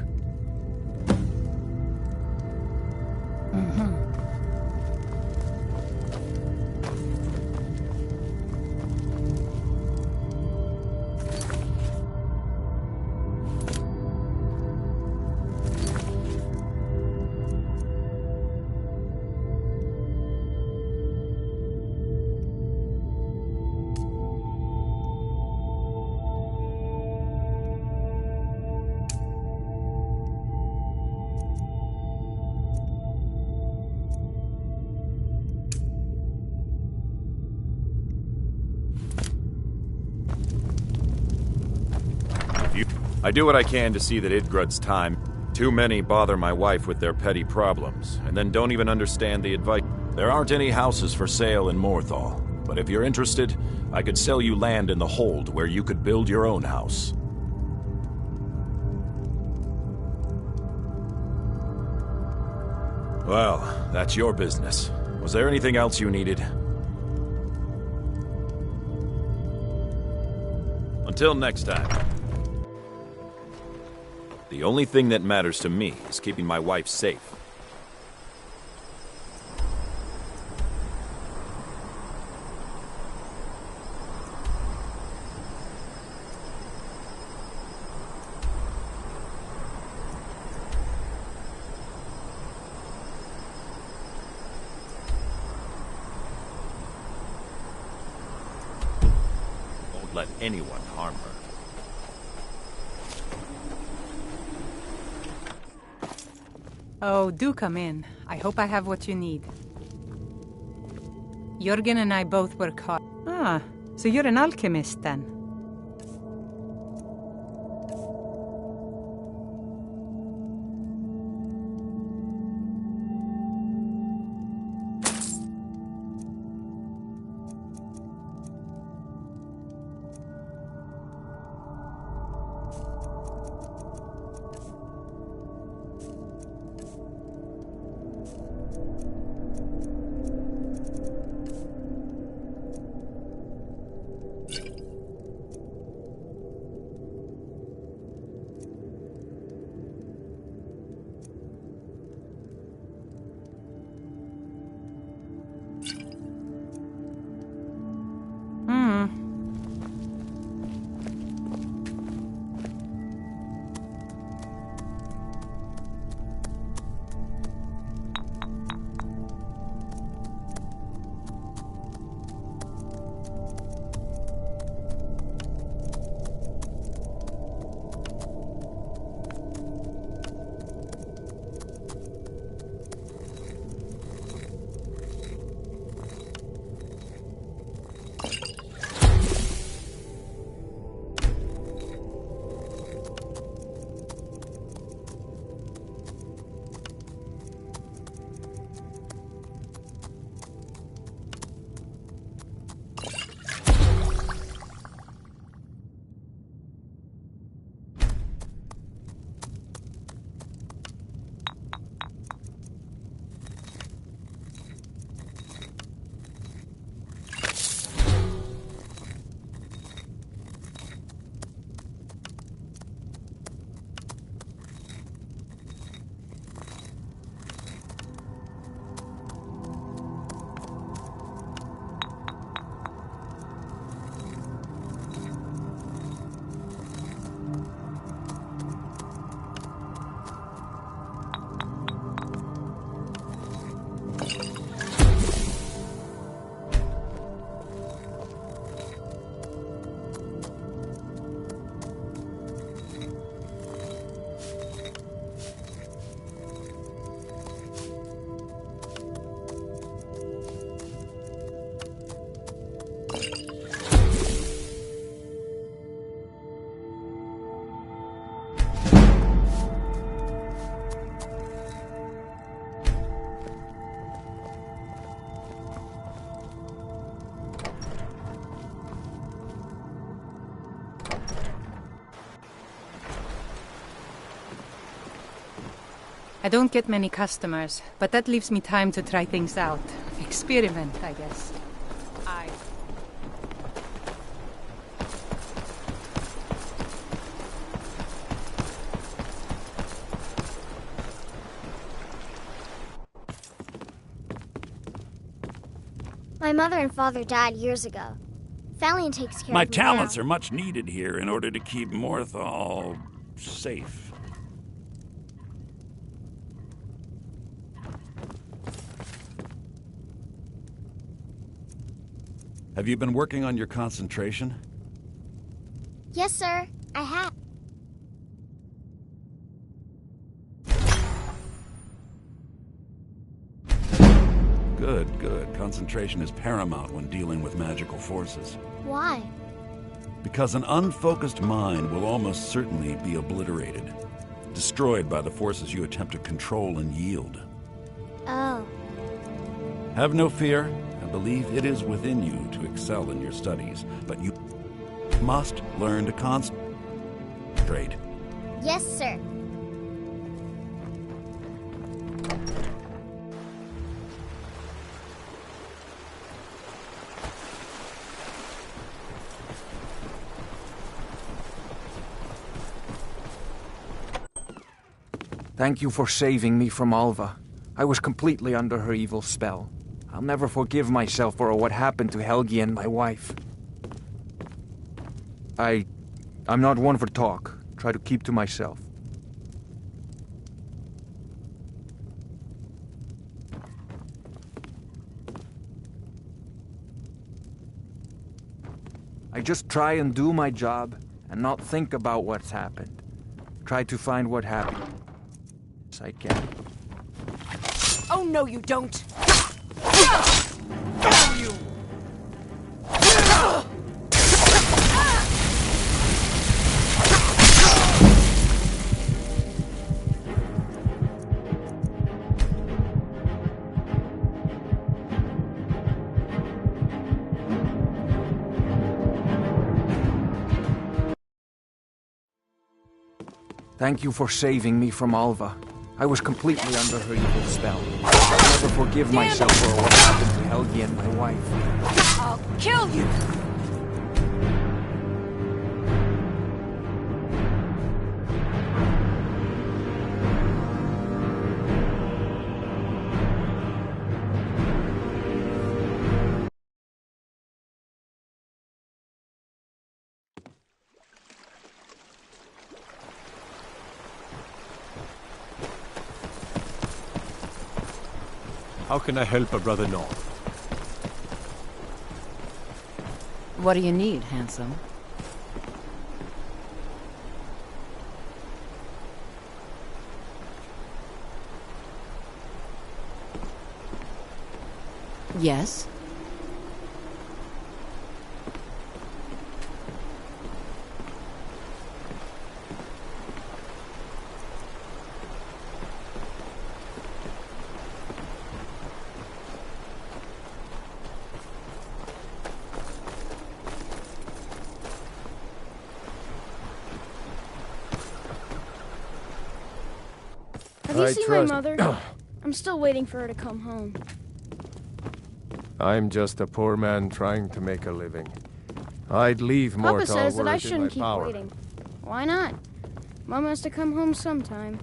I do what I can to see that Idgrud's time. Too many bother my wife with their petty problems, and then don't even understand the advice. There aren't any houses for sale in Morthal, but if you're interested, I could sell you land in the hold where you could build your own house. Well, that's your business. Was there anything else you needed? Until next time. The only thing that matters to me is keeping my wife safe. Won't let anyone harm her. Oh, do come in. I hope I have what you need. Jörgen and I both work hard. Ah, so you're an alchemist then? I don't get many customers, but that leaves me time to try things out. Experiment, I guess. My mother and father died years ago. Valian takes care My of me talents now. are much needed here in order to keep Morthal safe. Have you been working on your concentration? Yes, sir. I have. Good, good. Concentration is paramount when dealing with magical forces. Why? Because an unfocused mind will almost certainly be obliterated, destroyed by the forces you attempt to control and yield. Oh. Have no fear. I believe it is within you to excel in your studies, but you must learn to concentrate. Yes, sir. Thank you for saving me from Alva. I was completely under her evil spell. I'll never forgive myself for what happened to Helgi and my wife. I'm not one for talk. Try to keep to myself. I just try and do my job and not think about what's happened. Try to find what happened. I can. Oh, no, you don't. Damn you! Thank you for saving me from Alva. I was completely under her evil spell. I'll never forgive myself for what happened to Helgi and my wife. I'll kill you! How can I help a brother know? What do you need, handsome? Yes? Have you seen my mother? I'm still waiting for her to come home. I'm just a poor man trying to make a living. I'd leave more Papa says that I in my shouldn't keep power. waiting. Why not? Mom has to come home sometime.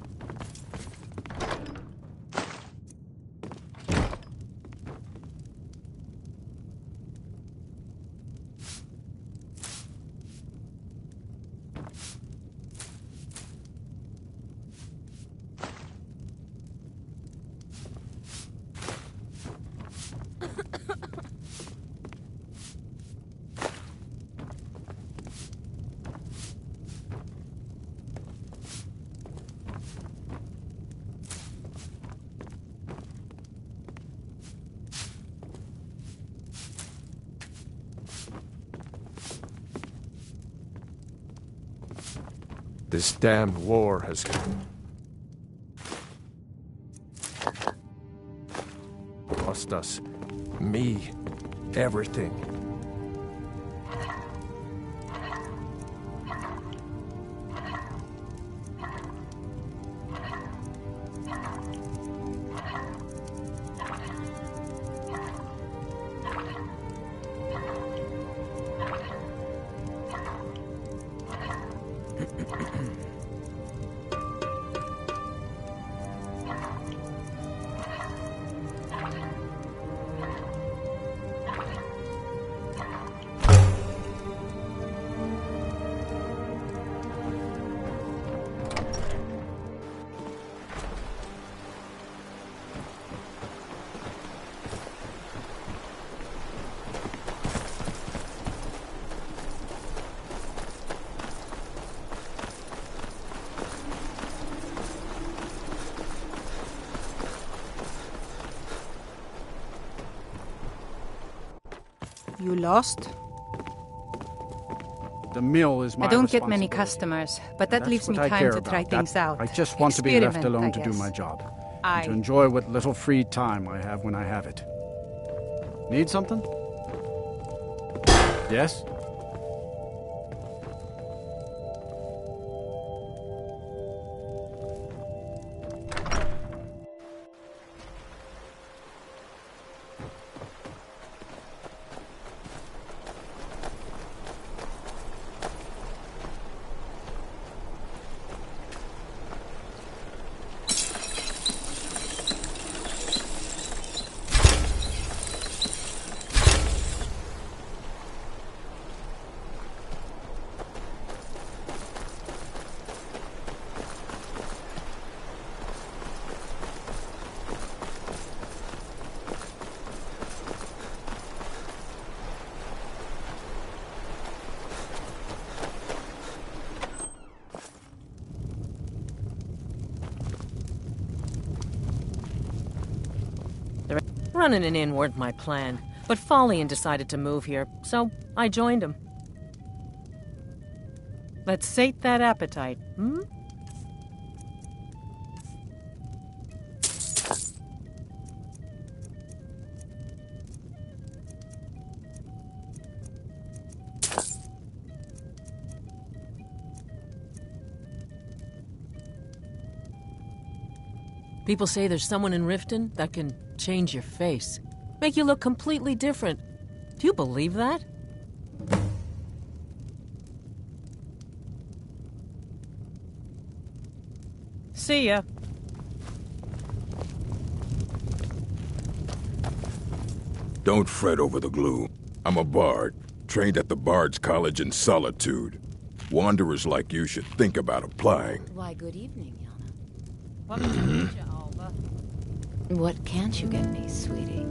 This damned war has cost us, me, everything. You lost? The mill is my I don't get many responsibility. customers, but that That's leaves me what I time care to about. try things out. I just want to be left Experiment, alone I to do guess. my job. And to enjoy what little free time I have when I have it. Need something? Yes? Running an inn weren't my plan, but Follian decided to move here, so I joined him. Let's sate that appetite, hmm? People say there's someone in Riften that can change your face, make you look completely different. Do you believe that? See ya. Don't fret over the gloom. I'm a bard, trained at the Bard's College in Solitude. Wanderers like you should think about applying. Why, good evening, Yana. What can I get you, Alva? What can't you get me, sweetie?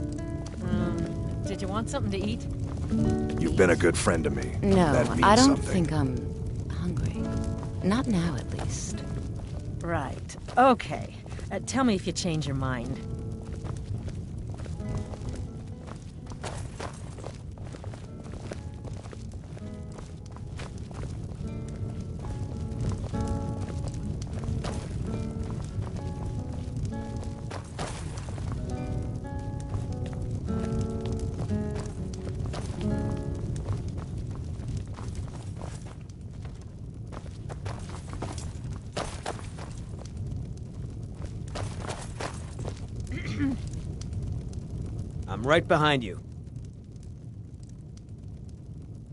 Did you want something to eat? You've been a good friend to me. No, That means I don't something. think I'm hungry. Not now, at least. Right. Okay. Tell me if you change your mind. I'm right behind you.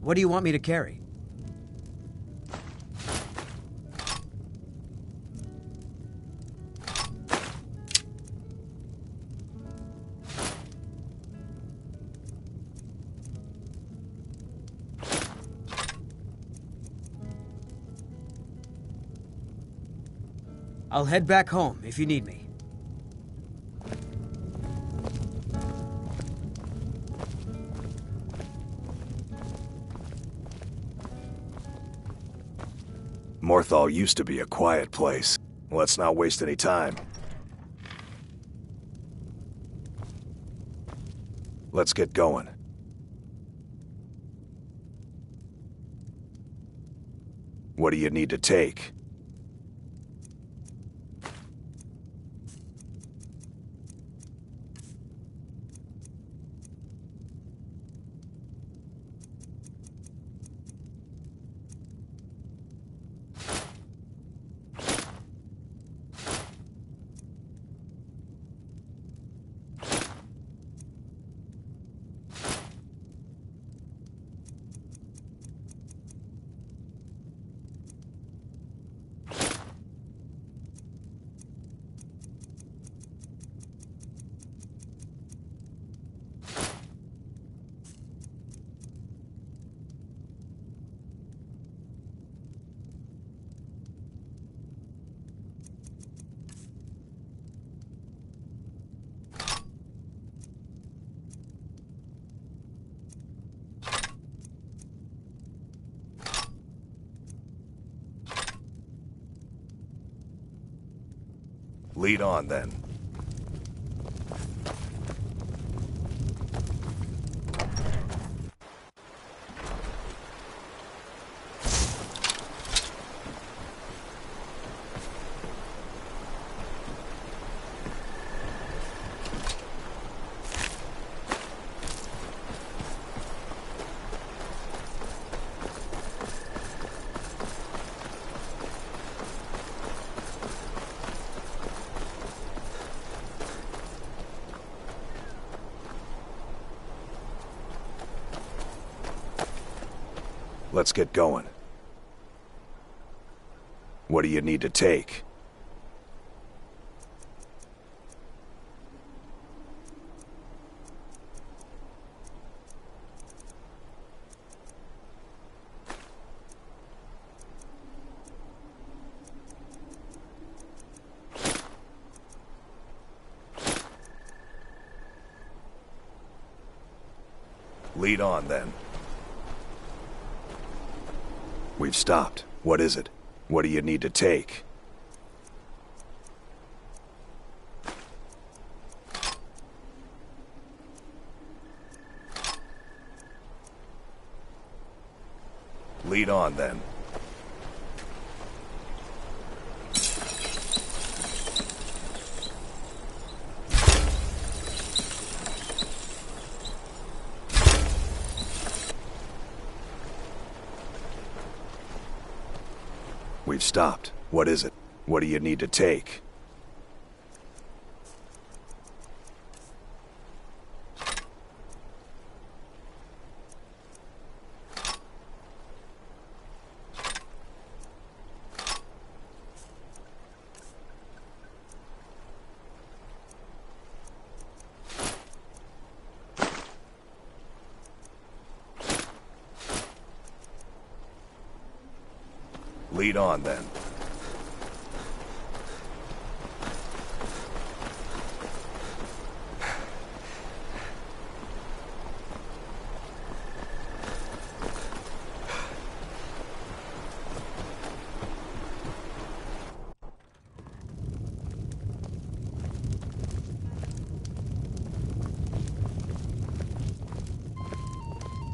What do you want me to carry? I'll head back home if you need me. Morthal used to be a quiet place. Let's not waste any time. Let's get going. What do you need to take? Lead on, then. Let's get going. What do you need to take? Lead on, then. We've stopped. What is it? What do you need to take? Lead on, then. We've stopped. What is it? What do you need to take? Lead on, then.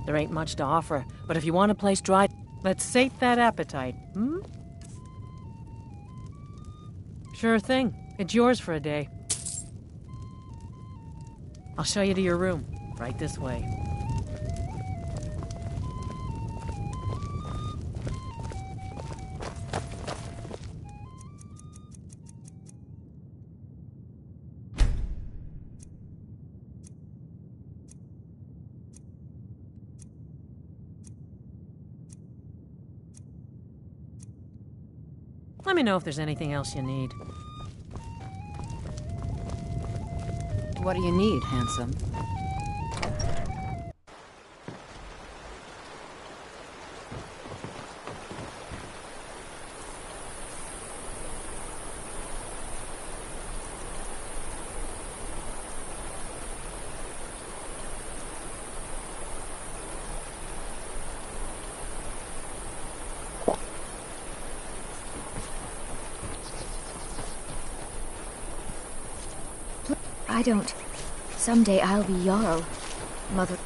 There ain't much to offer, but if you want a place dry, let's sate that appetite, hmm? Sure thing. It's yours for a day. I'll show you to your room. Right this way. Let me know if there's anything else you need. What do you need, handsome? I don't. Someday I'll be Jarl, Mother.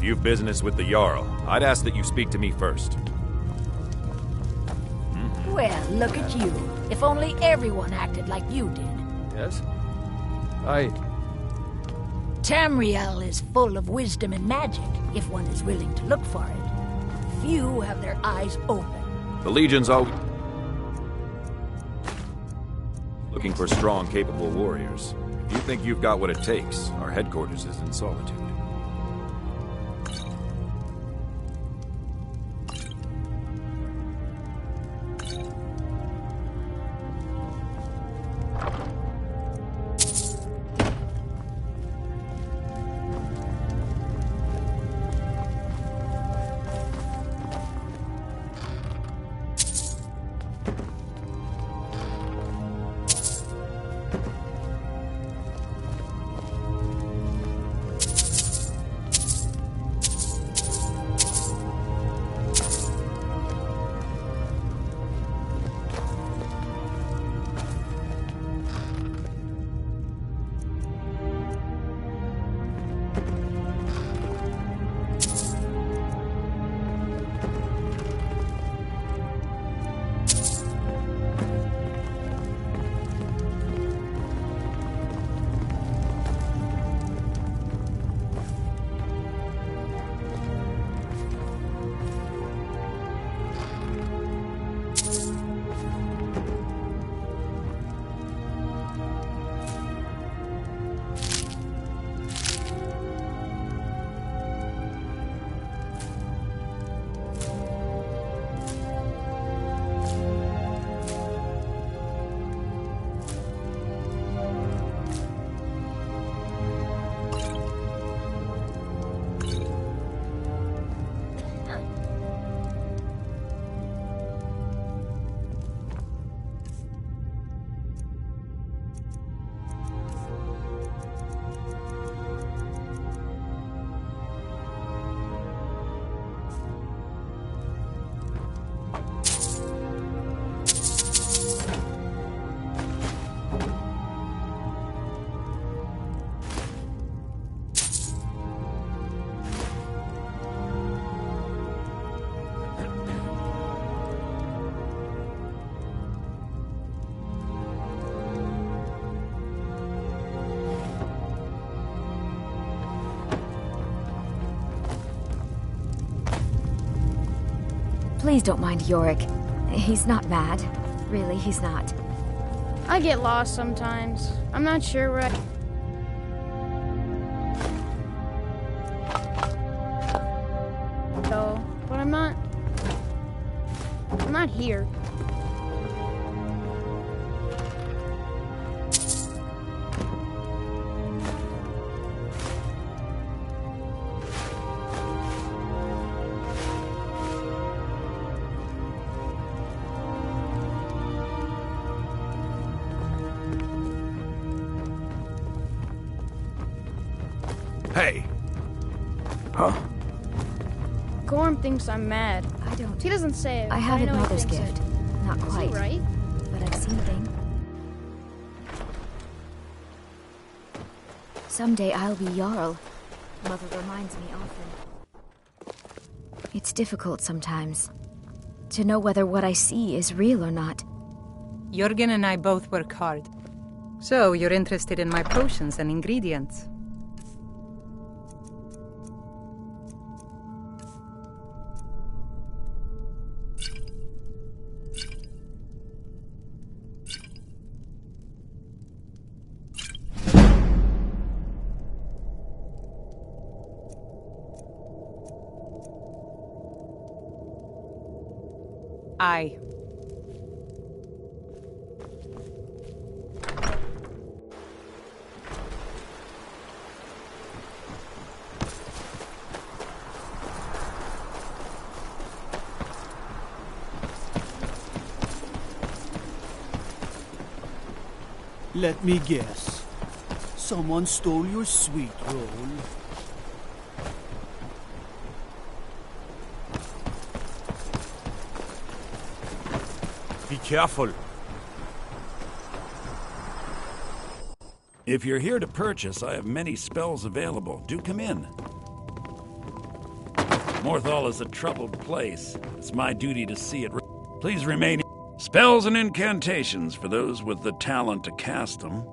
You've business with the Jarl. I'd ask that you speak to me first. Well, look at you. If only everyone acted like you did. Yes? Tamriel is full of wisdom and magic, if one is willing to look for it. Few have their eyes open. The Legion's always looking for strong, capable warriors. If you think you've got what it takes, our headquarters is in Solitude. Please don't mind Yorick. He's not mad. Really, he's not. I get lost sometimes. I'm not sure where I go, but I'm not here. Hey! Huh? Gorm thinks I'm mad. I don't. He doesn't say it. I have a a mother's gift. Not Is quite. he right? But I've seen things. Someday I'll be Jarl. Mother reminds me often. It's difficult sometimes to know whether what I see is real or not. Jörgen and I both work hard. So, you're interested in my potions and ingredients? Aye. Let me guess. Someone stole your sweet roll. Be careful. If you're here to purchase, I have many spells available. Do come in. Morthal is a troubled place. It's my duty to see it. Please remain. Spells and incantations for those with the talent to cast them.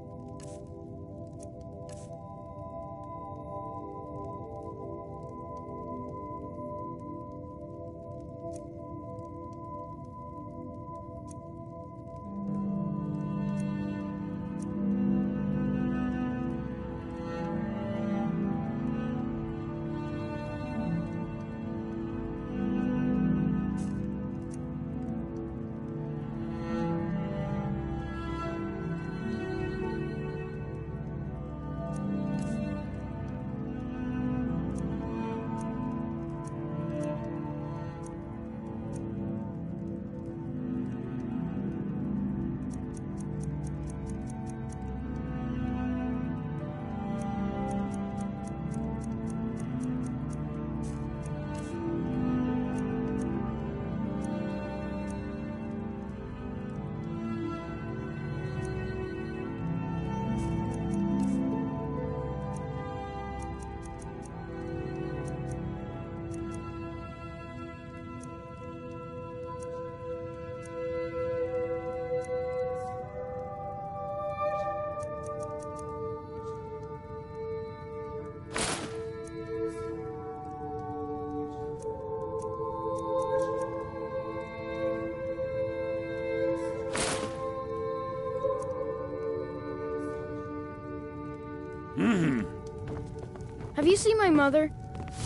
Have you seen my mother?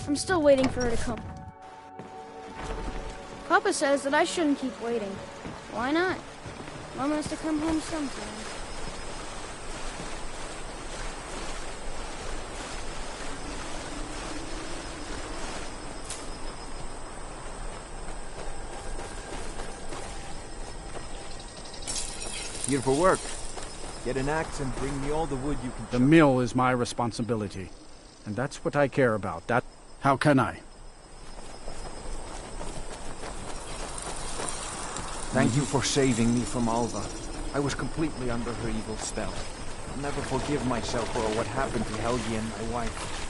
I'm still waiting for her to come. Papa says that I shouldn't keep waiting. Why not? Mom has to come home sometime. Here for work. Get an axe and bring me all the wood you can chop. The mill is my responsibility. And that's what I care about. How can I? Thank you for saving me from Alva. I was completely under her evil spell. I'll never forgive myself for what happened to Helgi and my wife.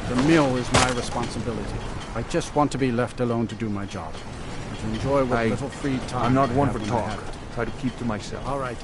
The mill is my responsibility. I just want to be left alone to do my job. And to enjoy what little free time I'm not I one have for when I talk. have it. Try to keep to myself. All right.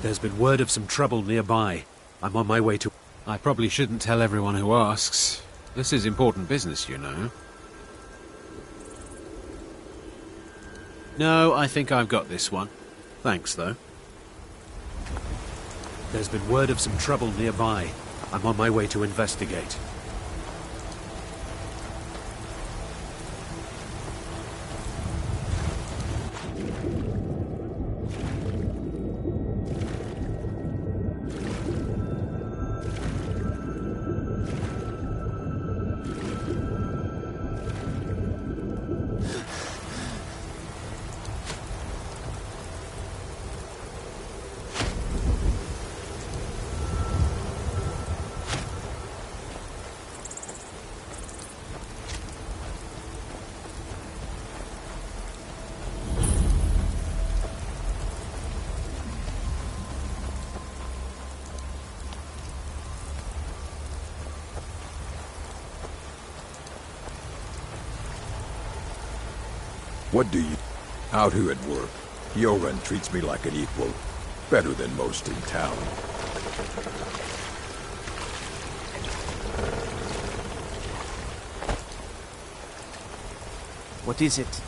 There's been word of some trouble nearby. I'm on my way to... I probably shouldn't tell everyone who asks. This is important business, you know. No, I think I've got this one. Thanks, though. There's been word of some trouble nearby. I'm on my way to investigate. What do you... Out here at work, Yoren treats me like an equal. Better than most in town. What is it?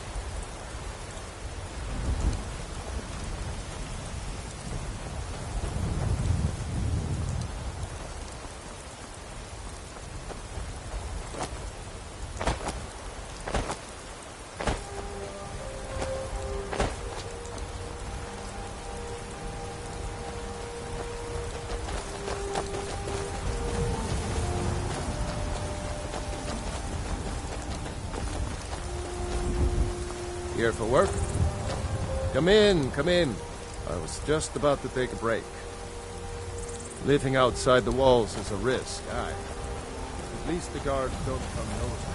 Here for work? Come in, come in. I was just about to take a break. Living outside the walls is a risk, aye. At least the guards don't come nosing.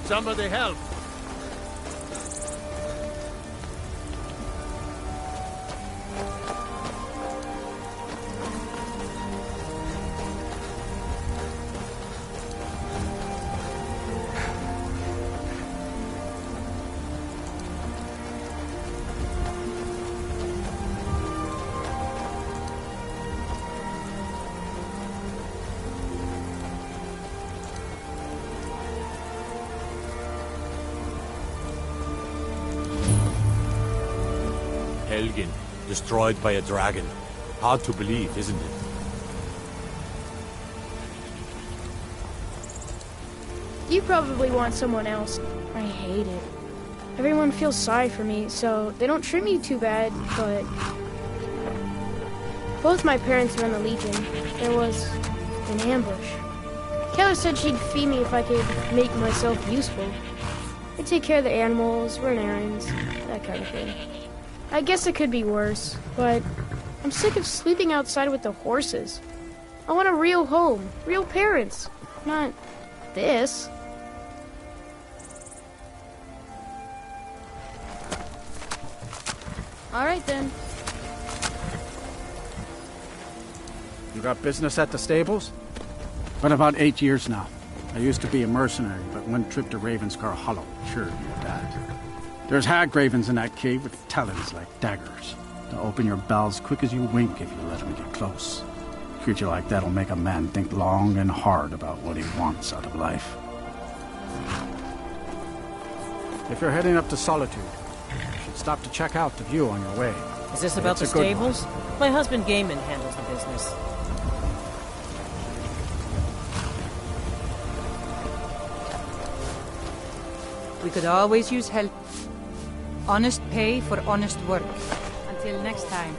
Somebody help! Helgen, destroyed by a dragon. Hard to believe, isn't it? You probably want someone else. I hate it. Everyone feels sorry for me, so they don't treat me too bad, but... Both my parents were in the Legion. There was an ambush. Keller said she'd feed me if I could make myself useful. I'd take care of the animals, run errands, that kind of thing. I guess it could be worse, but I'm sick of sleeping outside with the horses. I want a real home, real parents, not this. All right, then. You got business at the stables? Been about 8 years now. I used to be a mercenary, but one trip to Ravenscar Hollow cured me of that. There's hag ravens in that cave with talons like daggers. They'll open your bowels quick as you wink if you let them get close. A creature like that'll make a man think long and hard about what he wants out of life. If you're heading up to Solitude, you should stop to check out the view on your way. Is this about the stables? My husband Gaiman handles the business. We could always use help. Honest pay for honest work. Until next time.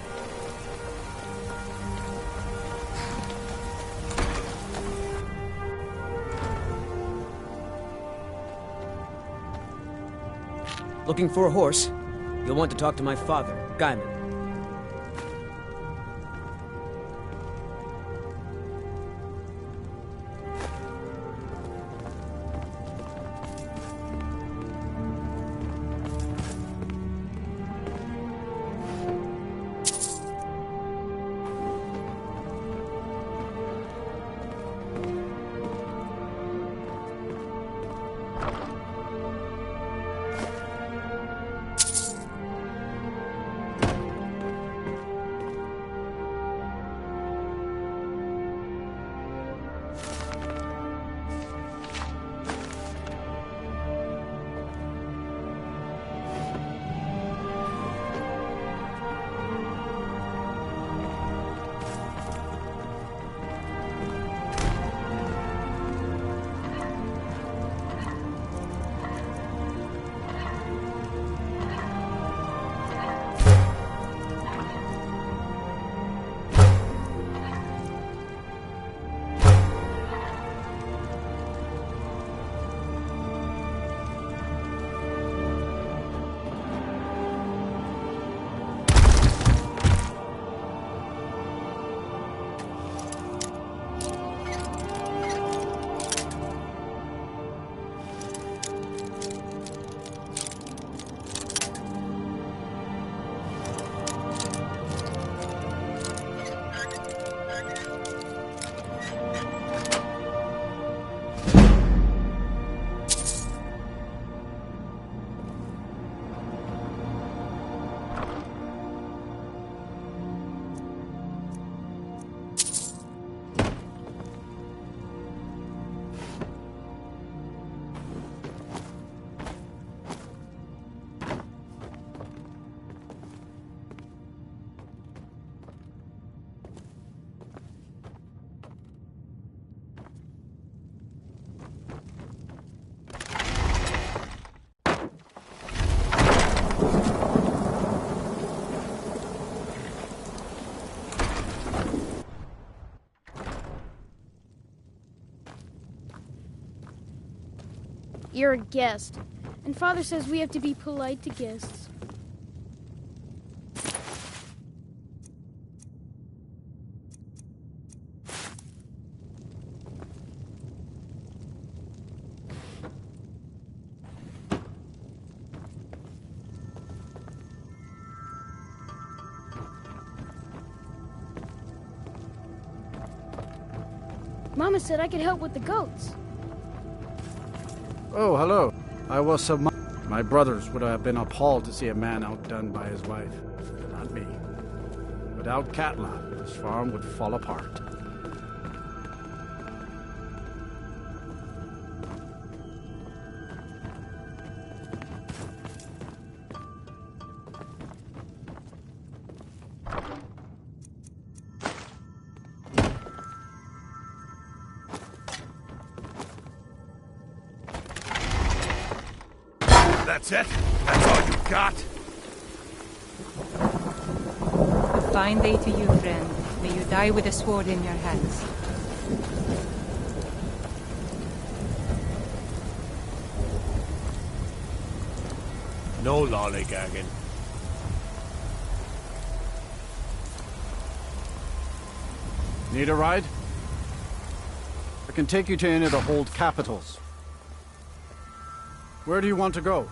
Looking for a horse? You'll want to talk to my father, Gaiman. You're a guest. And Father says we have to be polite to guests. Mama said I could help with the goats. Oh, hello. I was so my brothers would have been appalled to see a man outdone by his wife. Not me. Without Katla, this farm would fall apart. That's it? That's all you got? A fine day to you, friend. May you die with a sword in your hands. No lollygagging. Need a ride? I can take you to any of the hold capitals. Where do you want to go?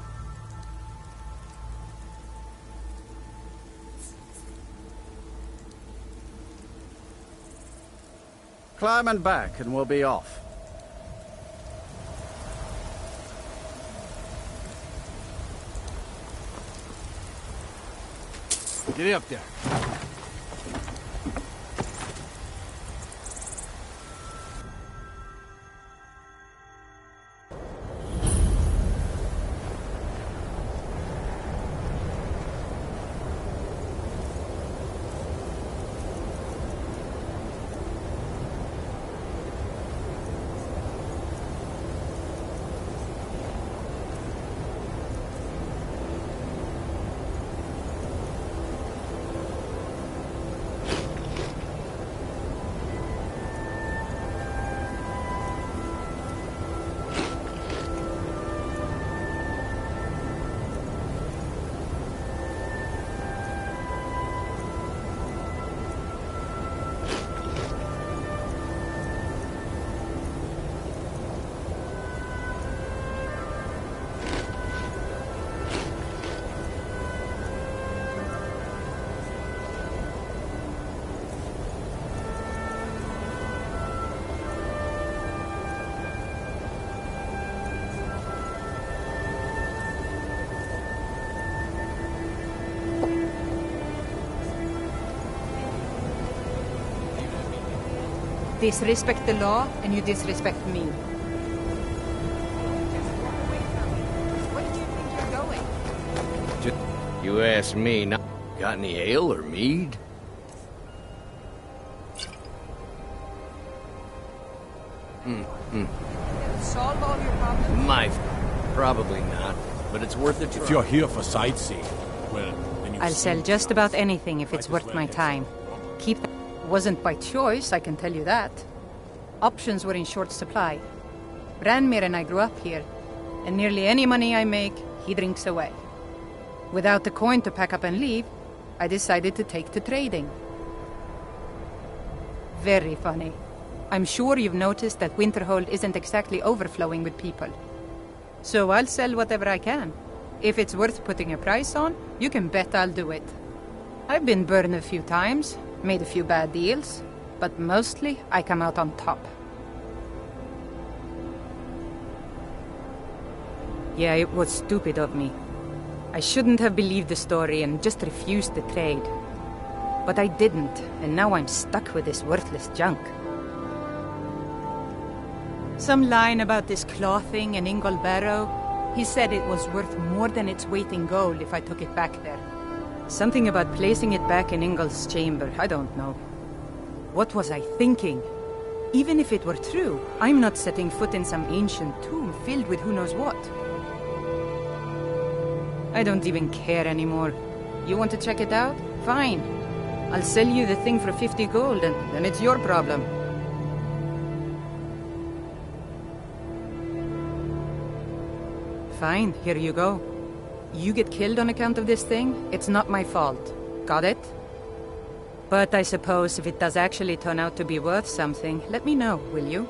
Climb and back, and we'll be off. Get up there. Disrespect the law, and you disrespect me. Where do you think you're going? You ask me, not got any ale or mead? Solve all your problems? Probably not, but it's worth it. If you're here for sightseeing, well, then you I'll sell just about anything if it's worth my time. Keep that. Wasn't by choice, I can tell you that. Options were in short supply. Branmir and I grew up here, and nearly any money I make, he drinks away. Without the coin to pack up and leave, I decided to take to trading. Very funny. I'm sure you've noticed that Winterhold isn't exactly overflowing with people. So I'll sell whatever I can. If it's worth putting a price on, you can bet I'll do it. I've been burned a few times, made a few bad deals, but mostly I come out on top. Yeah, it was stupid of me. I shouldn't have believed the story and just refused the trade. But I didn't, and now I'm stuck with this worthless junk. Some line about this clothing in Ingol Barrow. He said it was worth more than its weight in gold if I took it back there. Something about placing it back in Ingol's chamber, I don't know. What was I thinking? Even if it were true, I'm not setting foot in some ancient tomb filled with who knows what. I don't even care anymore. You want to check it out? Fine. I'll sell you the thing for 50 gold, and then it's your problem. Fine, here you go. You get killed on account of this thing, it's not my fault. Got it? But I suppose if it does actually turn out to be worth something, let me know, will you?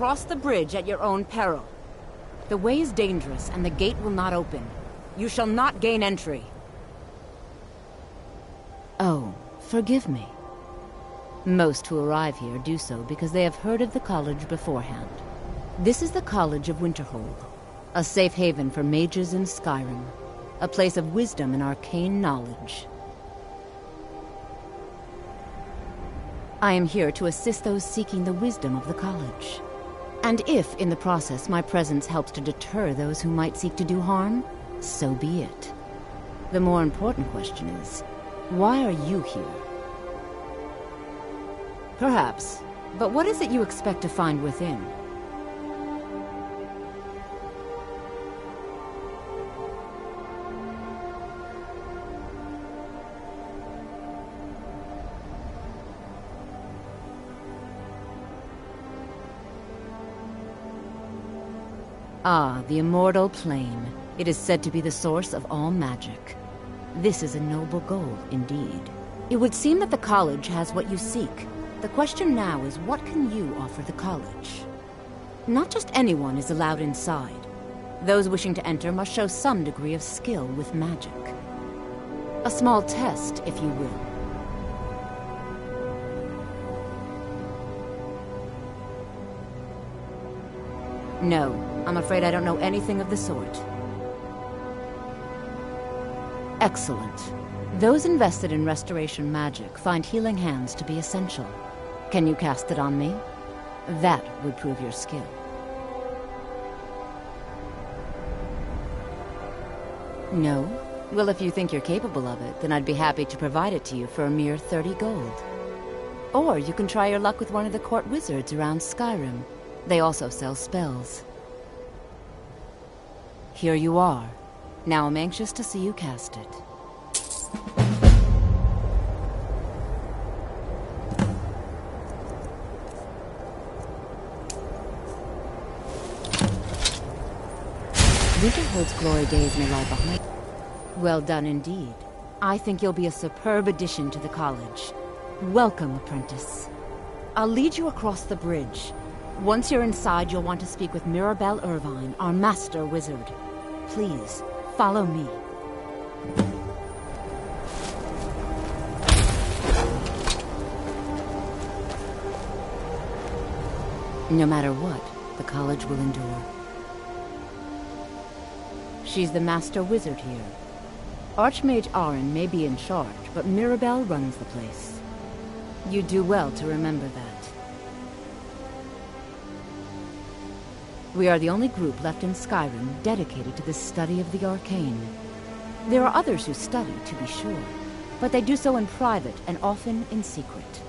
Cross the bridge at your own peril. The way is dangerous, and the gate will not open. You shall not gain entry. Oh, forgive me. Most who arrive here do so because they have heard of the college beforehand. This is the College of Winterhold, a safe haven for mages in Skyrim, a place of wisdom and arcane knowledge. I am here to assist those seeking the wisdom of the college. And if, in the process, my presence helps to deter those who might seek to do harm, so be it. The more important question is, why are you here? Perhaps, but what is it you expect to find within? Ah, the immortal plane. It is said to be the source of all magic. This is a noble goal, indeed. It would seem that the college has what you seek. The question now is, what can you offer the college? Not just anyone is allowed inside. Those wishing to enter must show some degree of skill with magic. A small test, if you will. No, I'm afraid I don't know anything of the sort. Excellent. Those invested in restoration magic find healing hands to be essential. Can you cast it on me? That would prove your skill. No? Well, if you think you're capable of it, then I'd be happy to provide it to you for a mere 30 gold. Or you can try your luck with one of the court wizards around Skyrim. They also sell spells. Here you are. Now I'm anxious to see you cast it. Winterhold's glory days may lie behind. Well done indeed. I think you'll be a superb addition to the college. Welcome, apprentice. I'll lead you across the bridge. Once you're inside, you'll want to speak with Mirabelle Irvine, our master wizard. Please, follow me. No matter what, the college will endure. She's the master wizard here. Archmage Arin may be in charge, but Mirabelle runs the place. You do well to remember that. We are the only group left in Skyrim dedicated to the study of the arcane. There are others who study, to be sure, but they do so in private and often in secret.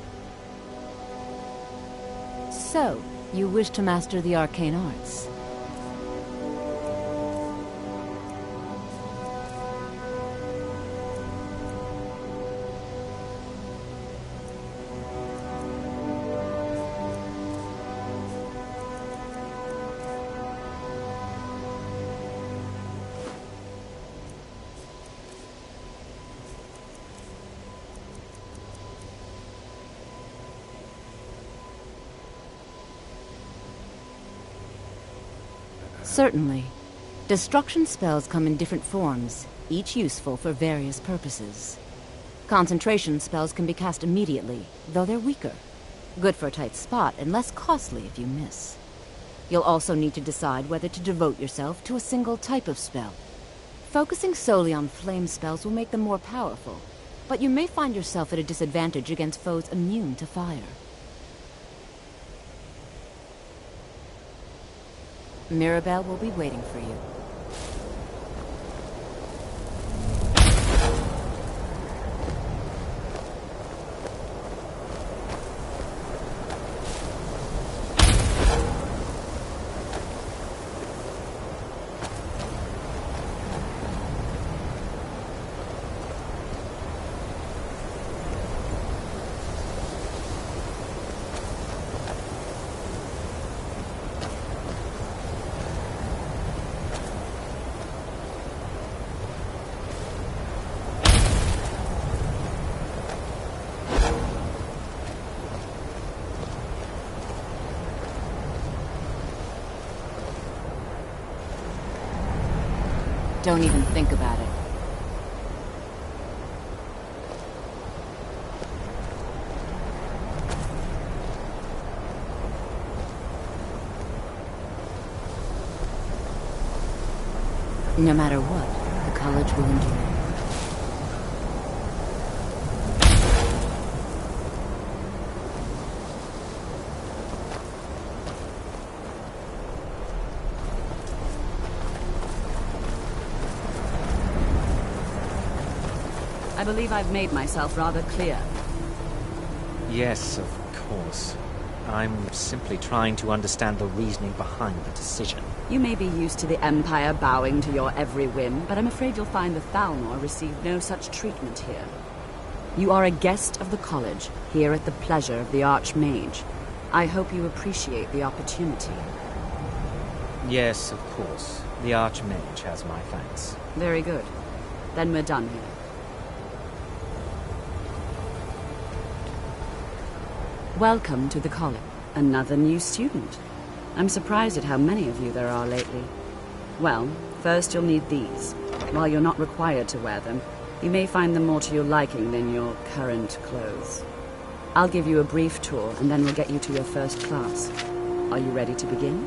So, you wish to master the arcane arts? Certainly. Destruction spells come in different forms, each useful for various purposes. Concentration spells can be cast immediately, though they're weaker. Good for a tight spot and less costly if you miss. You'll also need to decide whether to devote yourself to a single type of spell. Focusing solely on flame spells will make them more powerful, but you may find yourself at a disadvantage against foes immune to fire. Mirabelle will be waiting for you. Don't even think about it. No matter what, the college will endure. I believe I've made myself rather clear. Yes, of course. I'm simply trying to understand the reasoning behind the decision. You may be used to the Empire bowing to your every whim, but I'm afraid you'll find the Thalmor receive no such treatment here. You are a guest of the college, here at the pleasure of the Archmage. I hope you appreciate the opportunity. Yes, of course. The Archmage has my thanks. Very good. Then we're done here. Welcome to the college. Another new student. I'm surprised at how many of you there are lately. Well, first you'll need these. While you're not required to wear them, you may find them more to your liking than your current clothes. I'll give you a brief tour, and then we'll get you to your first class. Are you ready to begin?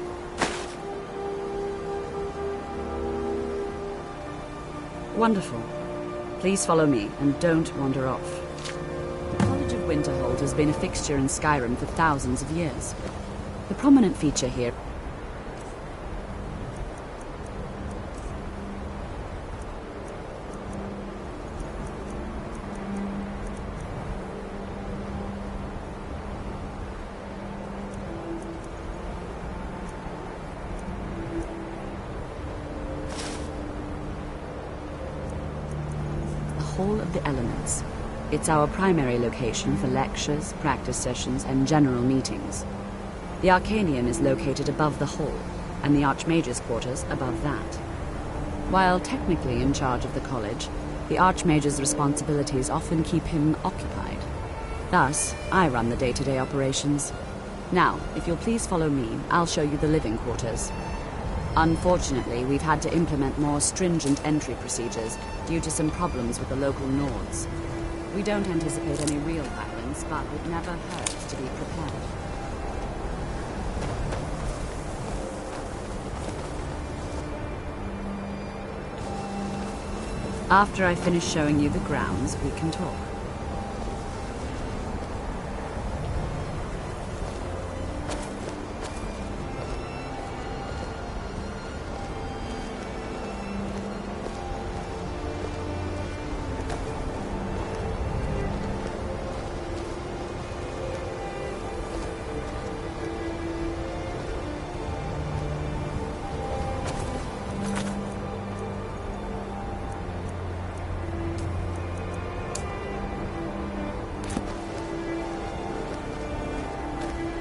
Wonderful. Please follow me, and don't wander off. The College of Winterhold has been a fixture in Skyrim for thousands of years. The prominent feature here the Hall of the Elements. It's our primary location for lectures, practice sessions, and general meetings. The Arcanium is located above the hall, and the Archmage's quarters above that. While technically in charge of the college, the Archmage's responsibilities often keep him occupied. Thus, I run the day-to-day operations. Now, if you'll please follow me, I'll show you the living quarters. Unfortunately, we've had to implement more stringent entry procedures due to some problems with the local Nords. We don't anticipate any real violence, but it never hurts to be prepared. After I finish showing you the grounds, we can talk.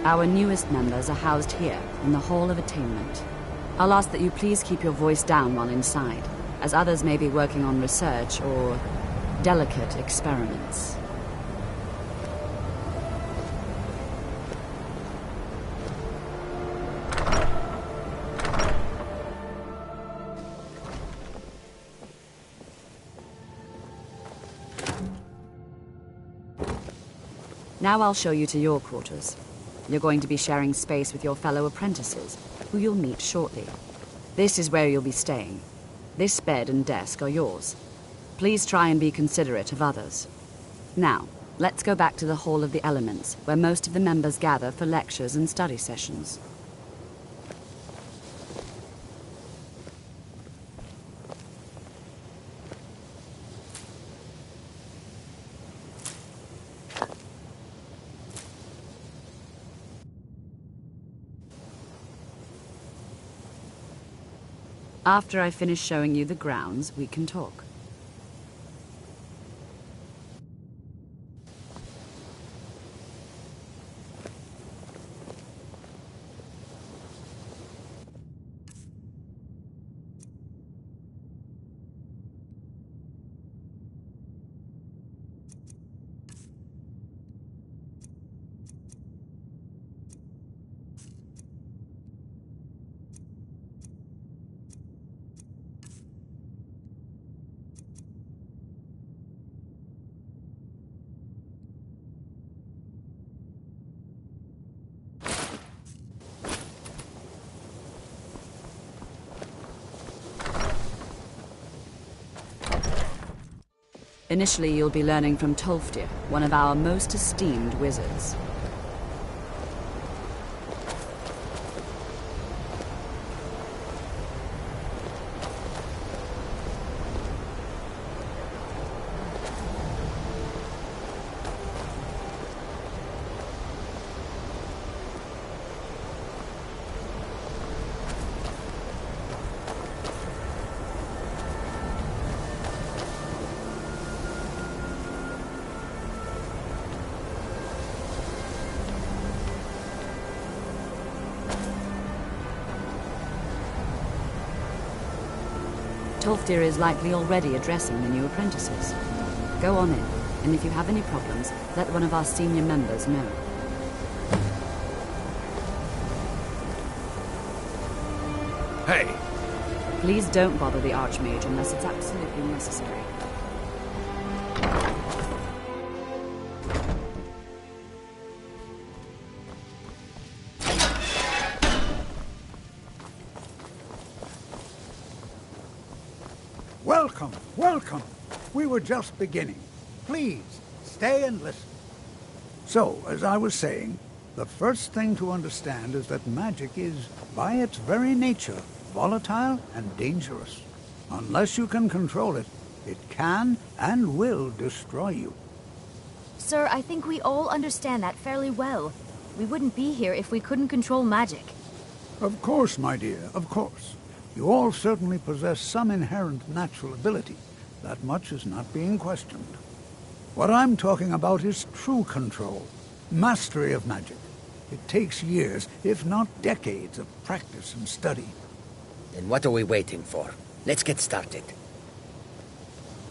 Our newest members are housed here, in the Hall of Attainment. I'll ask that you please keep your voice down while inside, as others may be working on research or delicate experiments. Now I'll show you to your quarters. You're going to be sharing space with your fellow apprentices, who you'll meet shortly. This is where you'll be staying. This bed and desk are yours. Please try and be considerate of others. Now, let's go back to the Hall of the Elements, where most of the members gather for lectures and study sessions. After I finish showing you the grounds, we can talk. Initially, you'll be learning from Tolfdir, one of our most esteemed wizards. Tolfdir is likely already addressing the new apprentices. Go on in, and if you have any problems, let one of our senior members know. Hey! Please don't bother the Archmage unless it's absolutely necessary. Welcome, welcome. We were just beginning. Please, stay and listen. So, as I was saying, the first thing to understand is that magic is, by its very nature, volatile and dangerous. Unless you can control it, it can and will destroy you. Sir, I think we all understand that fairly well. We wouldn't be here if we couldn't control magic. Of course, my dear, of course. You all certainly possess some inherent natural ability. That much is not being questioned. What I'm talking about is true control, mastery of magic. It takes years, if not decades, of practice and study. Then what are we waiting for? Let's get started.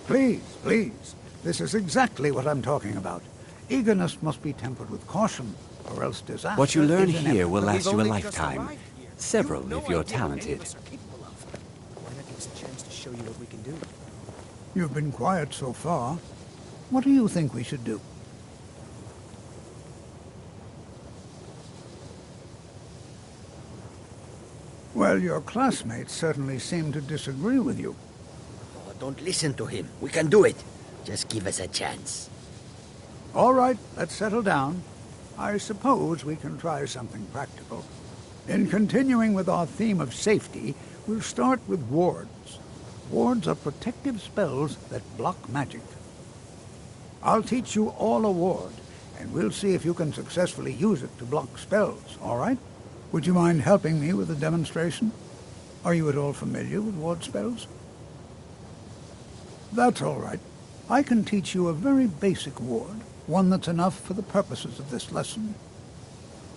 Please, please. This is exactly what I'm talking about. Eagerness must be tempered with caution, or else disaster. What you learn is here will last you a only lifetime. Several if you're talented. Why not give us a chance to show you what we can do? You've been quiet so far. What do you think we should do? Well, your classmates certainly seem to disagree with you. Oh, don't listen to him. We can do it. Just give us a chance. All right, let's settle down. I suppose we can try something practical. In continuing with our theme of safety, we'll start with wards. Wards are protective spells that block magic. I'll teach you all a ward, and we'll see if you can successfully use it to block spells, all right? Would you mind helping me with the demonstration? Are you at all familiar with ward spells? That's all right. I can teach you a very basic ward, one that's enough for the purposes of this lesson.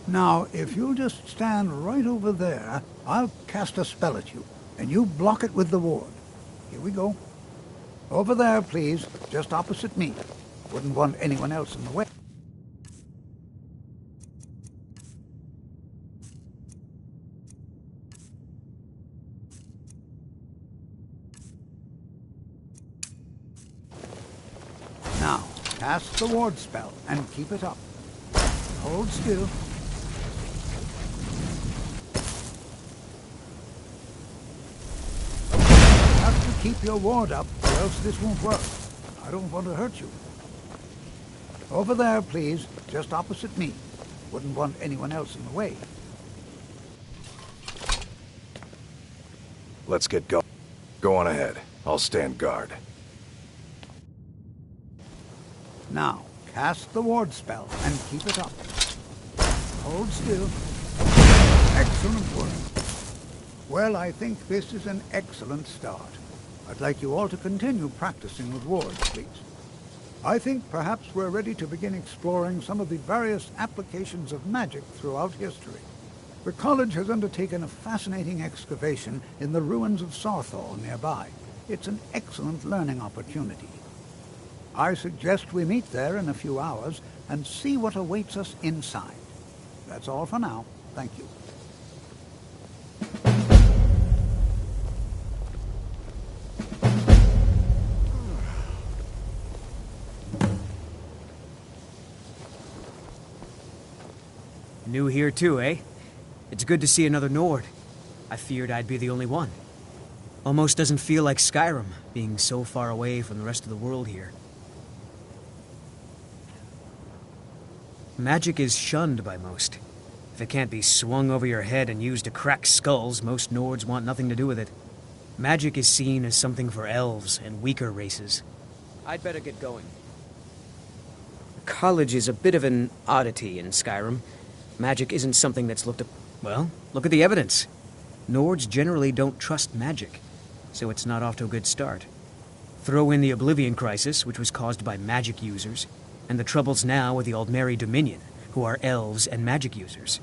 Now, if you'll just stand right over there, I'll cast a spell at you, and you block it with the ward. Here we go. Over there, please, just opposite me. Wouldn't want anyone else in the way. Now, cast the ward spell and keep it up. Hold still. You have to keep your ward up, or else this won't work. I don't want to hurt you. Over there, please. Just opposite me. Wouldn't want anyone else in the way. Let's get going. Go on ahead. I'll stand guard. Now, cast the ward spell and keep it up. Hold still. Excellent work. Well, I think this is an excellent start. I'd like you all to continue practicing with wards, please. I think perhaps we're ready to begin exploring some of the various applications of magic throughout history. The college has undertaken a fascinating excavation in the ruins of Sarthal nearby. It's an excellent learning opportunity. I suggest we meet there in a few hours and see what awaits us inside. That's all for now. Thank you. New here too, eh? It's good to see another Nord. I feared I'd be the only one. Almost doesn't feel like Skyrim, being so far away from the rest of the world here. Magic is shunned by most. If it can't be swung over your head and used to crack skulls, most Nords want nothing to do with it. Magic is seen as something for elves and weaker races. I'd better get going. College is a bit of an oddity in Skyrim. Magic isn't something that's looked at... Well, look at the evidence. Nords generally don't trust magic, so it's not off to a good start. Throw in the Oblivion Crisis, which was caused by magic users, and the troubles now with the Aldmeri Dominion, who are elves and magic users.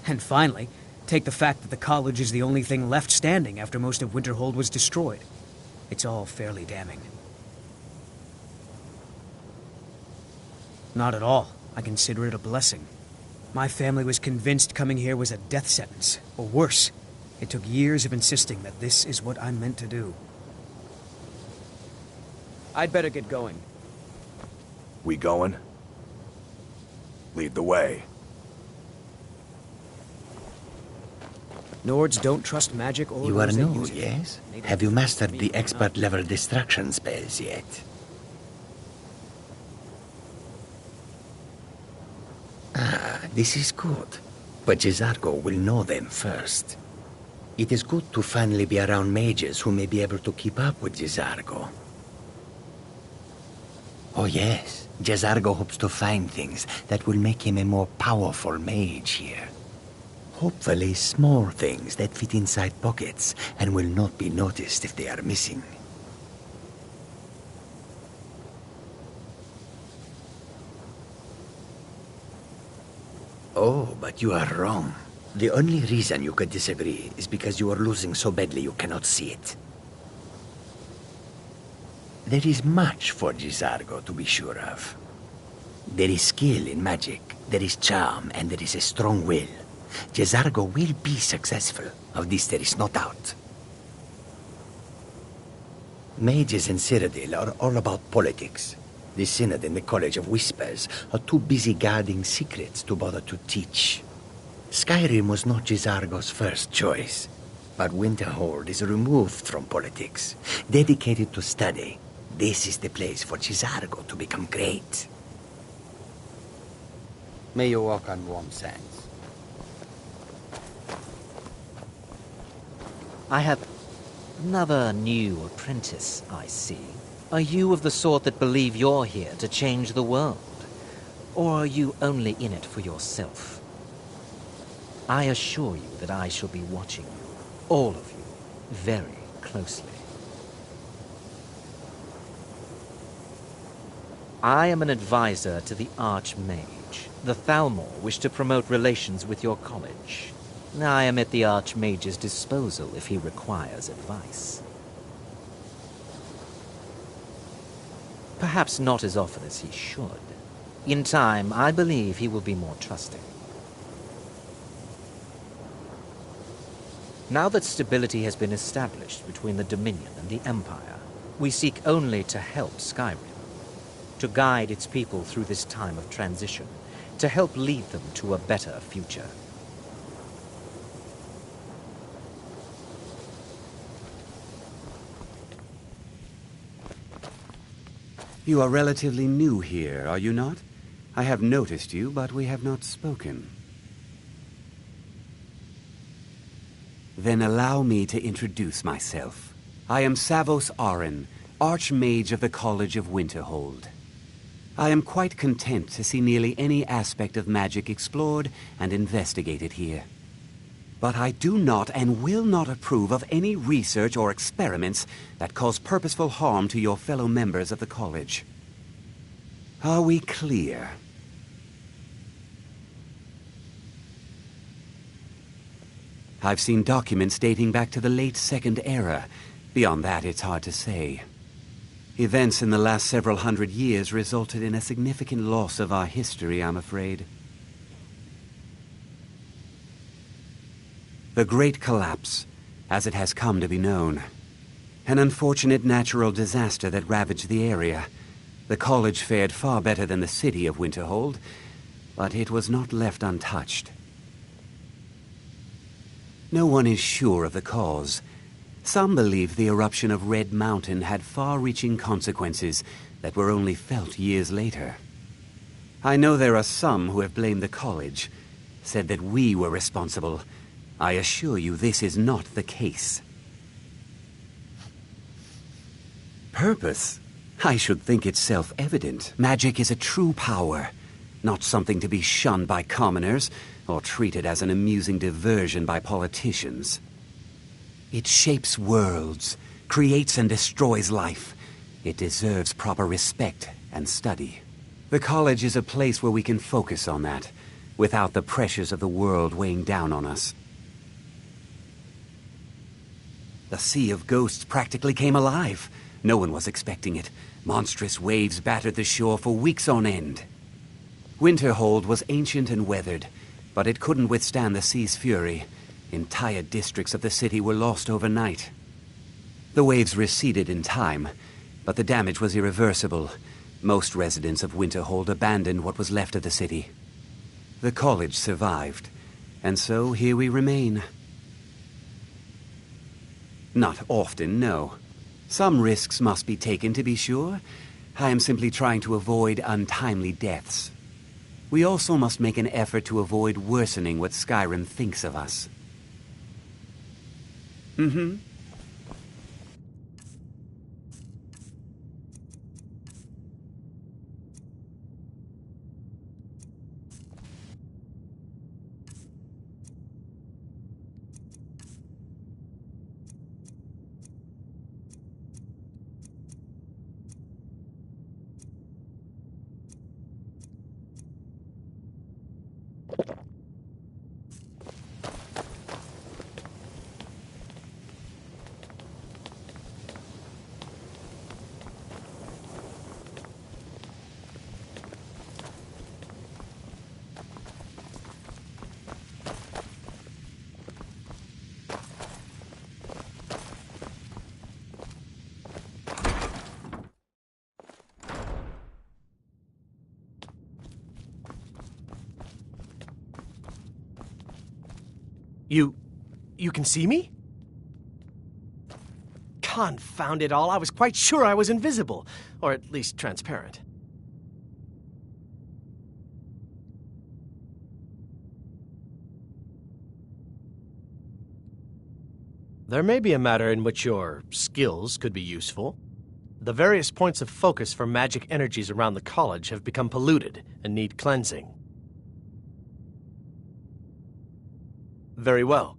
And finally, take the fact that the college is the only thing left standing after most of Winterhold was destroyed. It's all fairly damning. Not at all. I consider it a blessing. My family was convinced coming here was a death sentence, or worse. It took years of insisting that this is what I'm meant to do. I'd better get going. We going? Lead the way. Nords don't trust magic or... You are new, yes? Have you mastered the expert-level distraction spells yet? Ah, this is good. But Jizargo will know them first. It is good to finally be around mages who may be able to keep up with Jizargo. Oh yes, Jizargo hopes to find things that will make him a more powerful mage here. Hopefully small things that fit inside pockets and will not be noticed if they are missing. Oh, but you are wrong. The only reason you could disagree is because you are losing so badly you cannot see it. There is much for Jizargo to be sure of. There is skill in magic, there is charm, and there is a strong will. Jizargo will be successful. Of this there is no doubt. Mages in Cyrodiil are all about politics. The Synod and the College of Whispers are too busy guarding secrets to bother to teach. Skyrim was not Jizargo's first choice, but Winterhold is removed from politics, dedicated to study. This is the place for Jizargo to become great. May you walk on warm sands. I have another new apprentice, I see. Are you of the sort that believe you're here to change the world? Or are you only in it for yourself? I assure you that I shall be watching you, all of you, very closely. I am an advisor to the Archmage. The Thalmor wish to promote relations with your college. I am at the Archmage's disposal if he requires advice. Perhaps not as often as he should. In time, I believe he will be more trusting. Now that stability has been established between the Dominion and the Empire, we seek only to help Skyrim, to guide its people through this time of transition, to help lead them to a better future. You are relatively new here, are you not? I have noticed you, but we have not spoken. Then allow me to introduce myself. I am Savos Arin, Archmage of the College of Winterhold. I am quite content to see nearly any aspect of magic explored and investigated here. But I do not and will not approve of any research or experiments that cause purposeful harm to your fellow members of the college. Are we clear? I've seen documents dating back to the late Second Era. Beyond that, it's hard to say. Events in the last several hundred years resulted in a significant loss of our history, I'm afraid. The Great Collapse, as it has come to be known. An unfortunate natural disaster that ravaged the area. The college fared far better than the city of Winterhold, but it was not left untouched. No one is sure of the cause. Some believe the eruption of Red Mountain had far-reaching consequences that were only felt years later. I know there are some who have blamed the college, said that we were responsible. I assure you this is not the case. Purpose? I should think it's self-evident. Magic is a true power, not something to be shunned by commoners or treated as an amusing diversion by politicians. It shapes worlds, creates and destroys life. It deserves proper respect and study. The college is a place where we can focus on that, without the pressures of the world weighing down on us. The Sea of Ghosts practically came alive. No one was expecting it. Monstrous waves battered the shore for weeks on end. Winterhold was ancient and weathered, but it couldn't withstand the sea's fury. Entire districts of the city were lost overnight. The waves receded in time, but the damage was irreversible. Most residents of Winterhold abandoned what was left of the city. The college survived, and so here we remain. Not often, no. Some risks must be taken, to be sure. I am simply trying to avoid untimely deaths. We also must make an effort to avoid worsening what Skyrim thinks of us. Mm-hmm. You can see me? Confound it all, I was quite sure I was invisible, or at least transparent. There may be a matter in which your skills could be useful. The various points of focus for magic energies around the college have become polluted and need cleansing. Very well.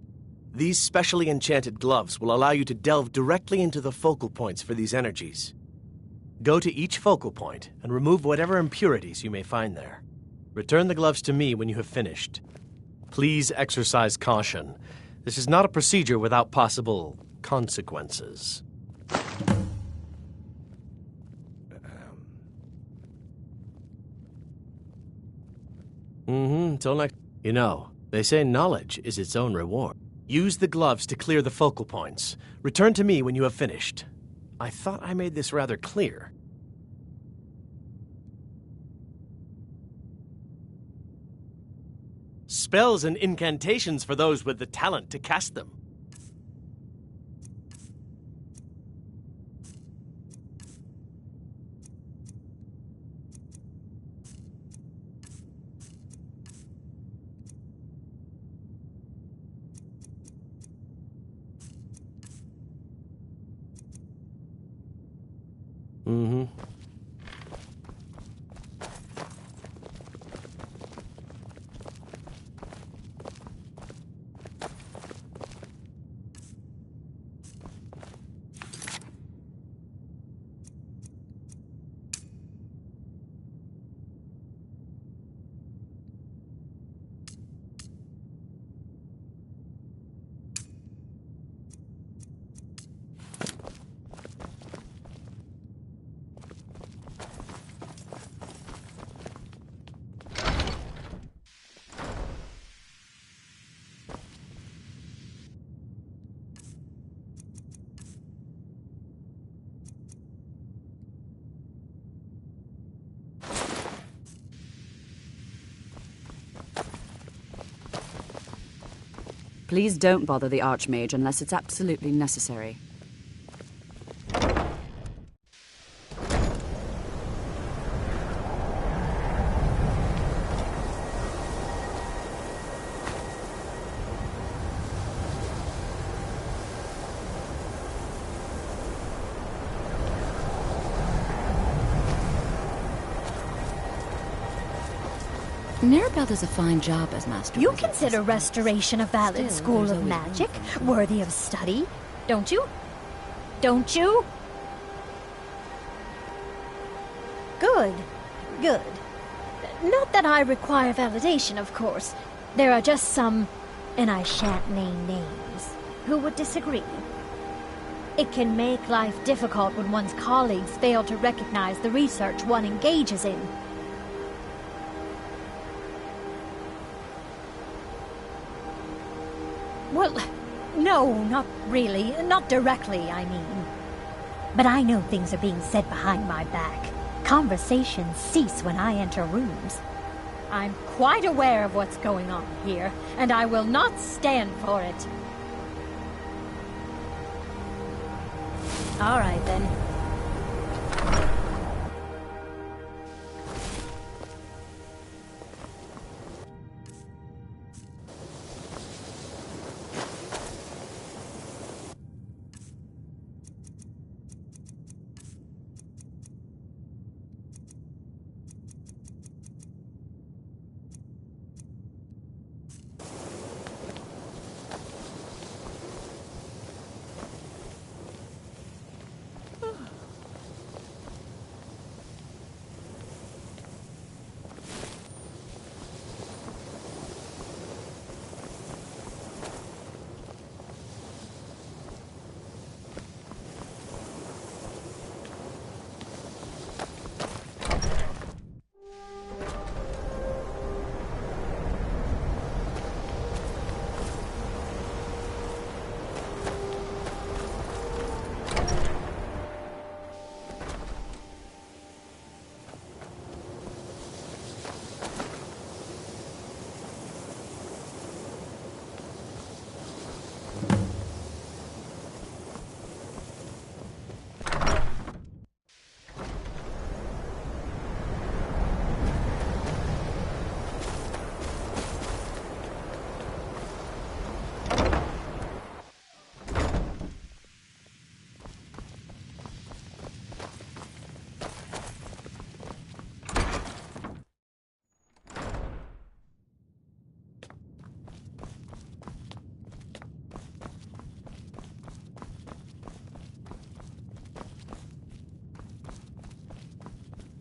These specially enchanted gloves will allow you to delve directly into the focal points for these energies. Go to each focal point and remove whatever impurities you may find there. Return the gloves to me when you have finished. Please exercise caution. This is not a procedure without possible consequences. Till next... You know, they say knowledge is its own reward. Use the gloves to clear the focal points. Return to me when you have finished. I thought I made this rather clear. Spells and incantations for those with the talent to cast them. Mm-hmm. Please don't bother the Archmage unless it's absolutely necessary. Mirabelle does a fine job as Master You Wizard. consider restoration a valid Still, school there's of always magic, room for worthy of study, don't you? Don't you? Good. Good. Not that I require validation, of course. There are just some, and I shan't name names, who would disagree. It can make life difficult when one's colleagues fail to recognize the research one engages in. Well, no, not really. Not directly, I mean. But I know things are being said behind my back. Conversations cease when I enter rooms. I'm quite aware of what's going on here, and I will not stand for it. All right, then.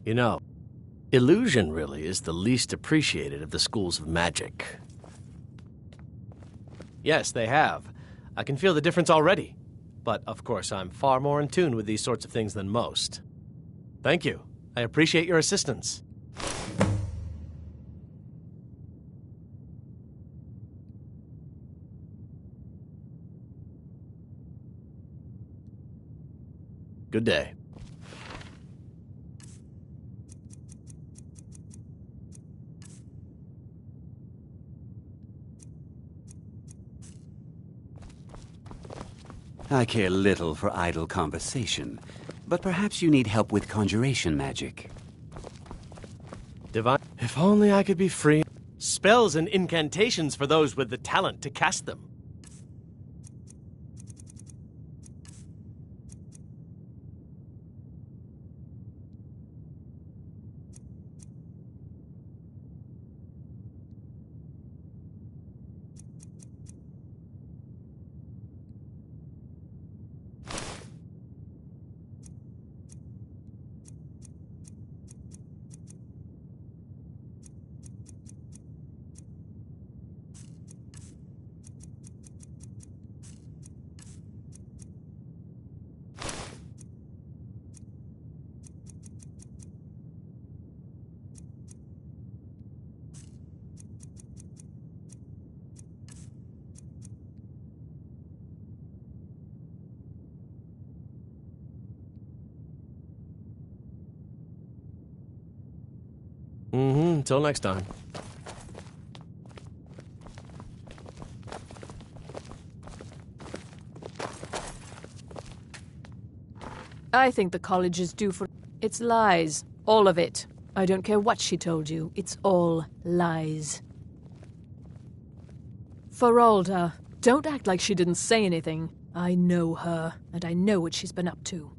You know, illusion really is the least appreciated of the schools of magic. Yes, they have. I can feel the difference already. But, of course, I'm far more in tune with these sorts of things than most. Thank you. I appreciate your assistance. Good day. I care little for idle conversation, but perhaps you need help with conjuration magic. Divine. If only I could be free. Spells and incantations for those with the talent to cast them. Mm-hmm. Till next time. I think the college is due for... It's lies. All of it. I don't care what she told you. It's all lies. Feralda, don't act like she didn't say anything. I know her, and I know what she's been up to.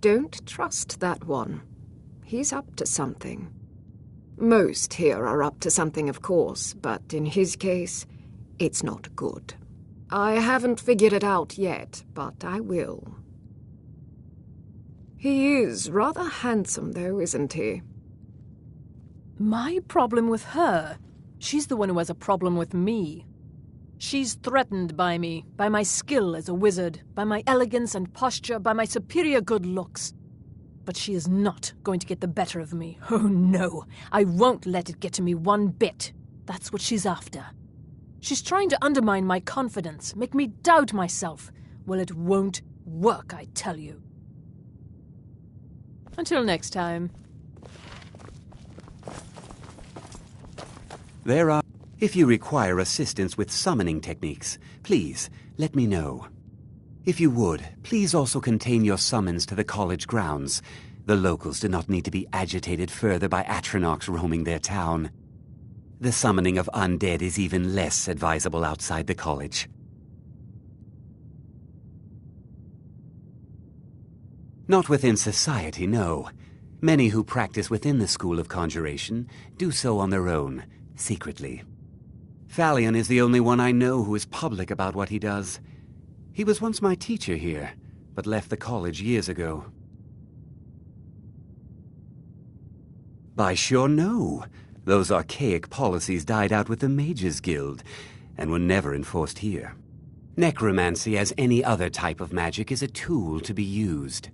Don't trust that one. He's up to something. Most here are up to something, of course, but in his case, it's not good. I haven't figured it out yet, but I will. He is rather handsome, though, isn't he? My problem with her? She's the one who has a problem with me. She's threatened by me, by my skill as a wizard, by my elegance and posture, by my superior good looks. But she is not going to get the better of me. Oh no, I won't let it get to me one bit. That's what she's after. She's trying to undermine my confidence, make me doubt myself. Well, it won't work, I tell you. Until next time. If you require assistance with summoning techniques, please let me know. If you would, please also contain your summons to the college grounds. The locals do not need to be agitated further by Atronachs roaming their town. The summoning of undead is even less advisable outside the college. Not within society, no. Many who practice within the School of Conjuration do so on their own, secretly. Phalion is the only one I know who is public about what he does. He was once my teacher here, but left the college years ago. By sure no. Those archaic policies died out with the Mages Guild, and were never enforced here. Necromancy, as any other type of magic, is a tool to be used.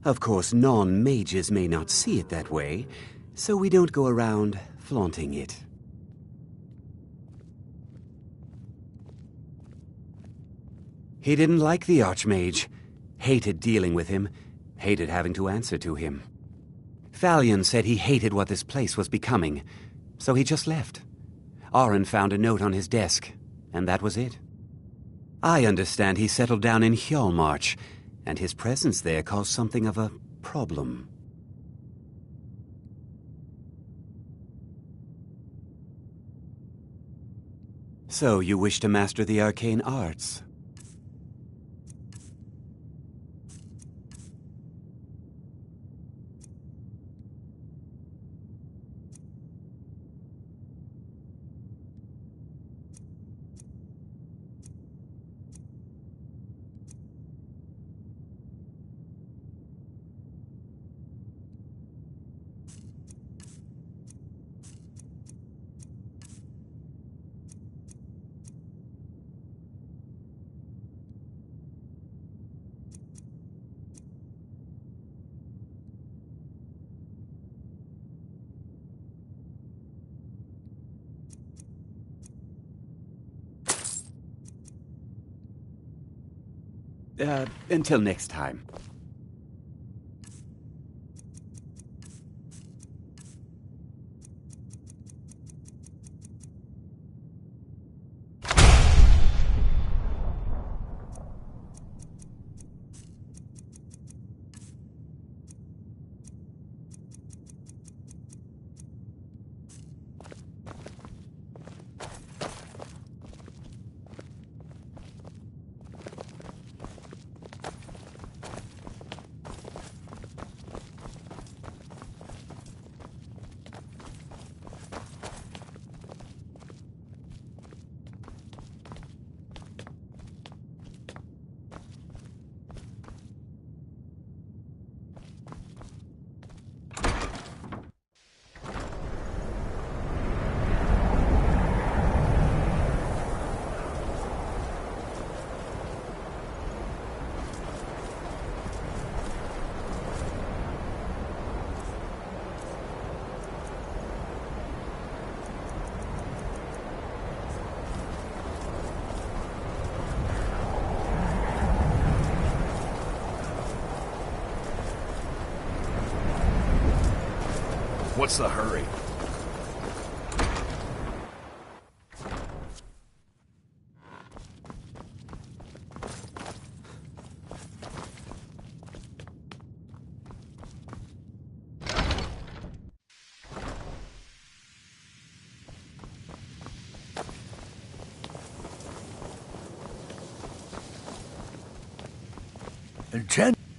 Of course, non-mages may not see it that way, so we don't go around flaunting it. He didn't like the Archmage, hated dealing with him, hated having to answer to him. Phalion said he hated what this place was becoming, so he just left. Arin found a note on his desk, and that was it. I understand he settled down in Hjalmarch, and his presence there caused something of a problem. So you wish to master the arcane arts? Until next time. What's the hurry?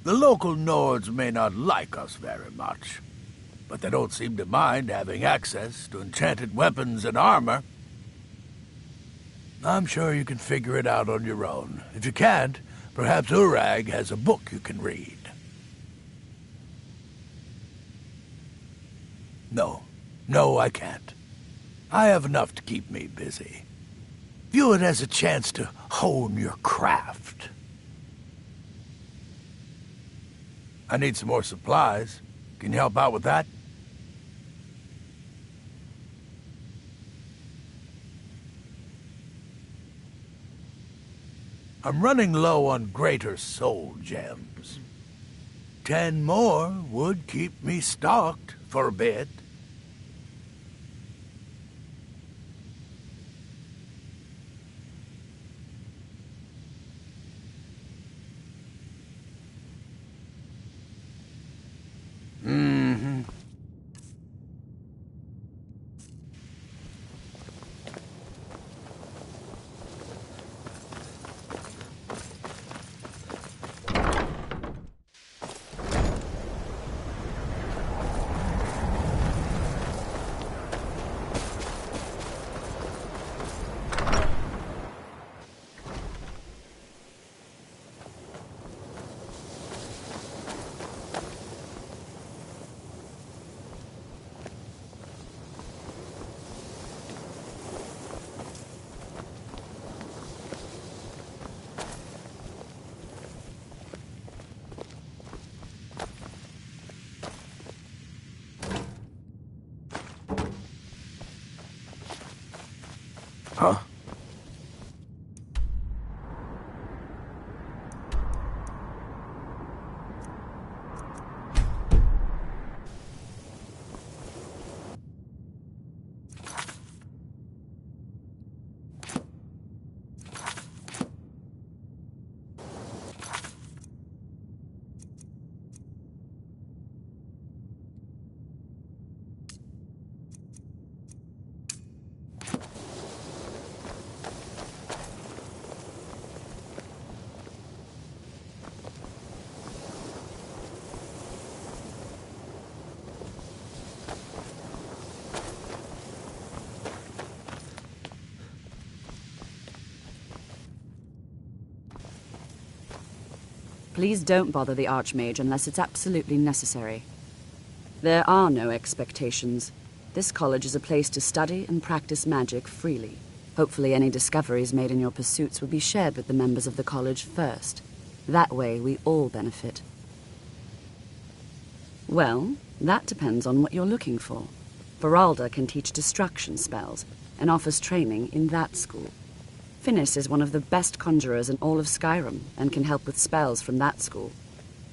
The local Nords may not like us very much, but they don't seem to mind having access to enchanted weapons and armor. I'm sure you can figure it out on your own. If you can't, perhaps Urag has a book you can read. No, I can't. I have enough to keep me busy. View it as a chance to hone your craft. I need some more supplies. Can you help out with that? I'm running low on greater soul gems. 10 more would keep me stocked for a bit. Mm-hmm. Huh? Please don't bother the Archmage unless it's absolutely necessary. There are no expectations. This college is a place to study and practice magic freely. Hopefully any discoveries made in your pursuits will be shared with the members of the college first. That way we all benefit. Well, that depends on what you're looking for. Feralda can teach destruction spells and offers training in that school. Finis is one of the best conjurers in all of Skyrim and can help with spells from that school.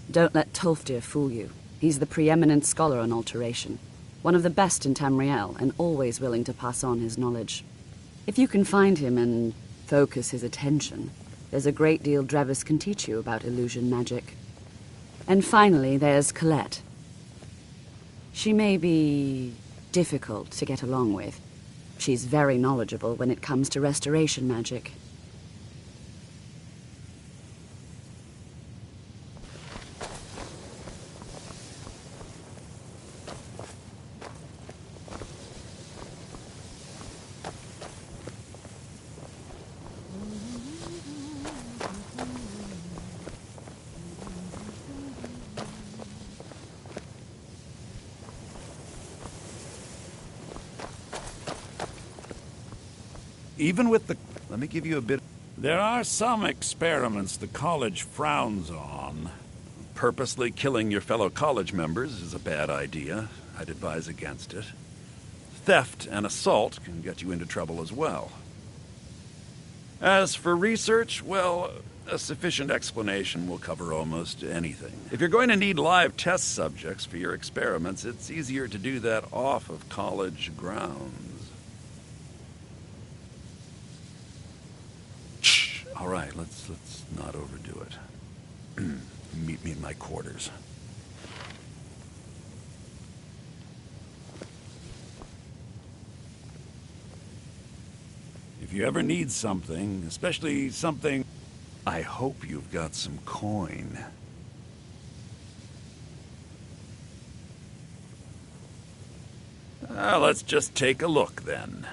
Don't let Tolfdir fool you. He's the preeminent scholar on alteration, one of the best in Tamriel and always willing to pass on his knowledge. If you can find him and focus his attention, there's a great deal Drevis can teach you about illusion magic. And finally, there's Colette. She may be difficult to get along with. She's very knowledgeable when it comes to restoration magic. Even with the... Let me give you a bit... There are some experiments the college frowns on. Purposely killing your fellow college members is a bad idea. I'd advise against it. Theft and assault can get you into trouble as well. As for research, well, A sufficient explanation will cover almost anything. If you're going to need live test subjects for your experiments, it's easier to do that off of college grounds. Shh. All right, let's not overdo it. Meet me in my quarters. If you ever need something, especially something... I hope you've got some coin. Let's just take a look, then.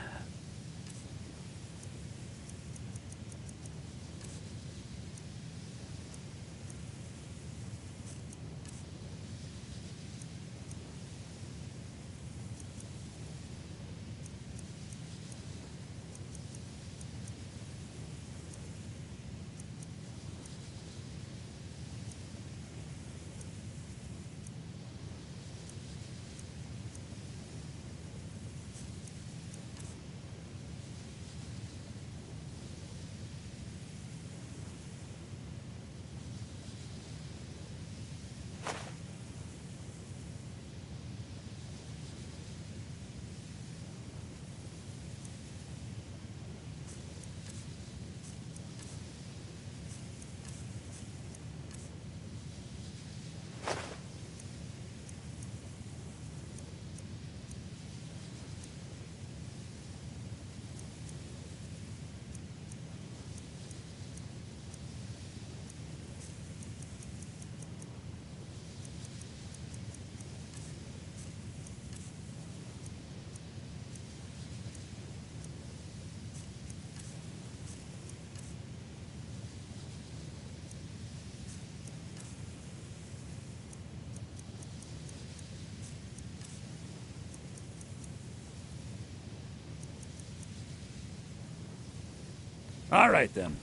All right, then.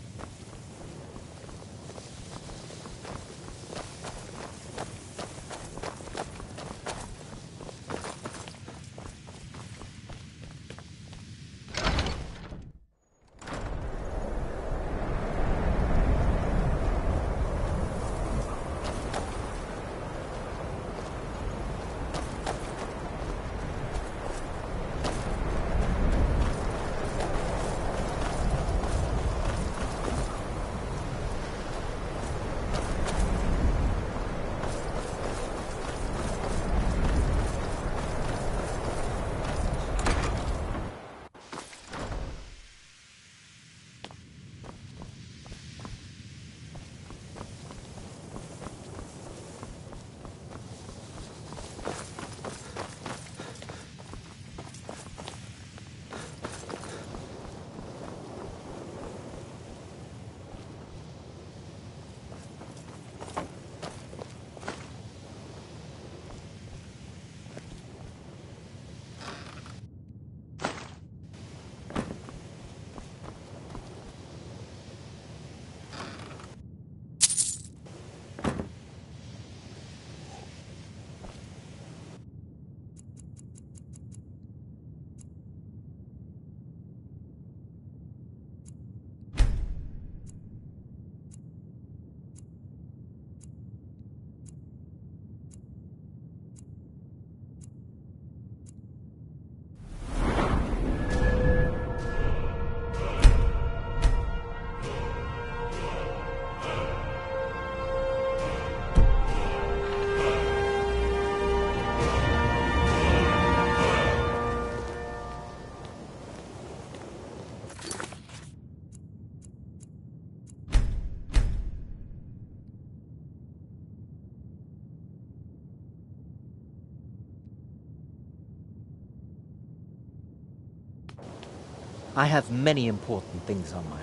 I have many important things on my mind.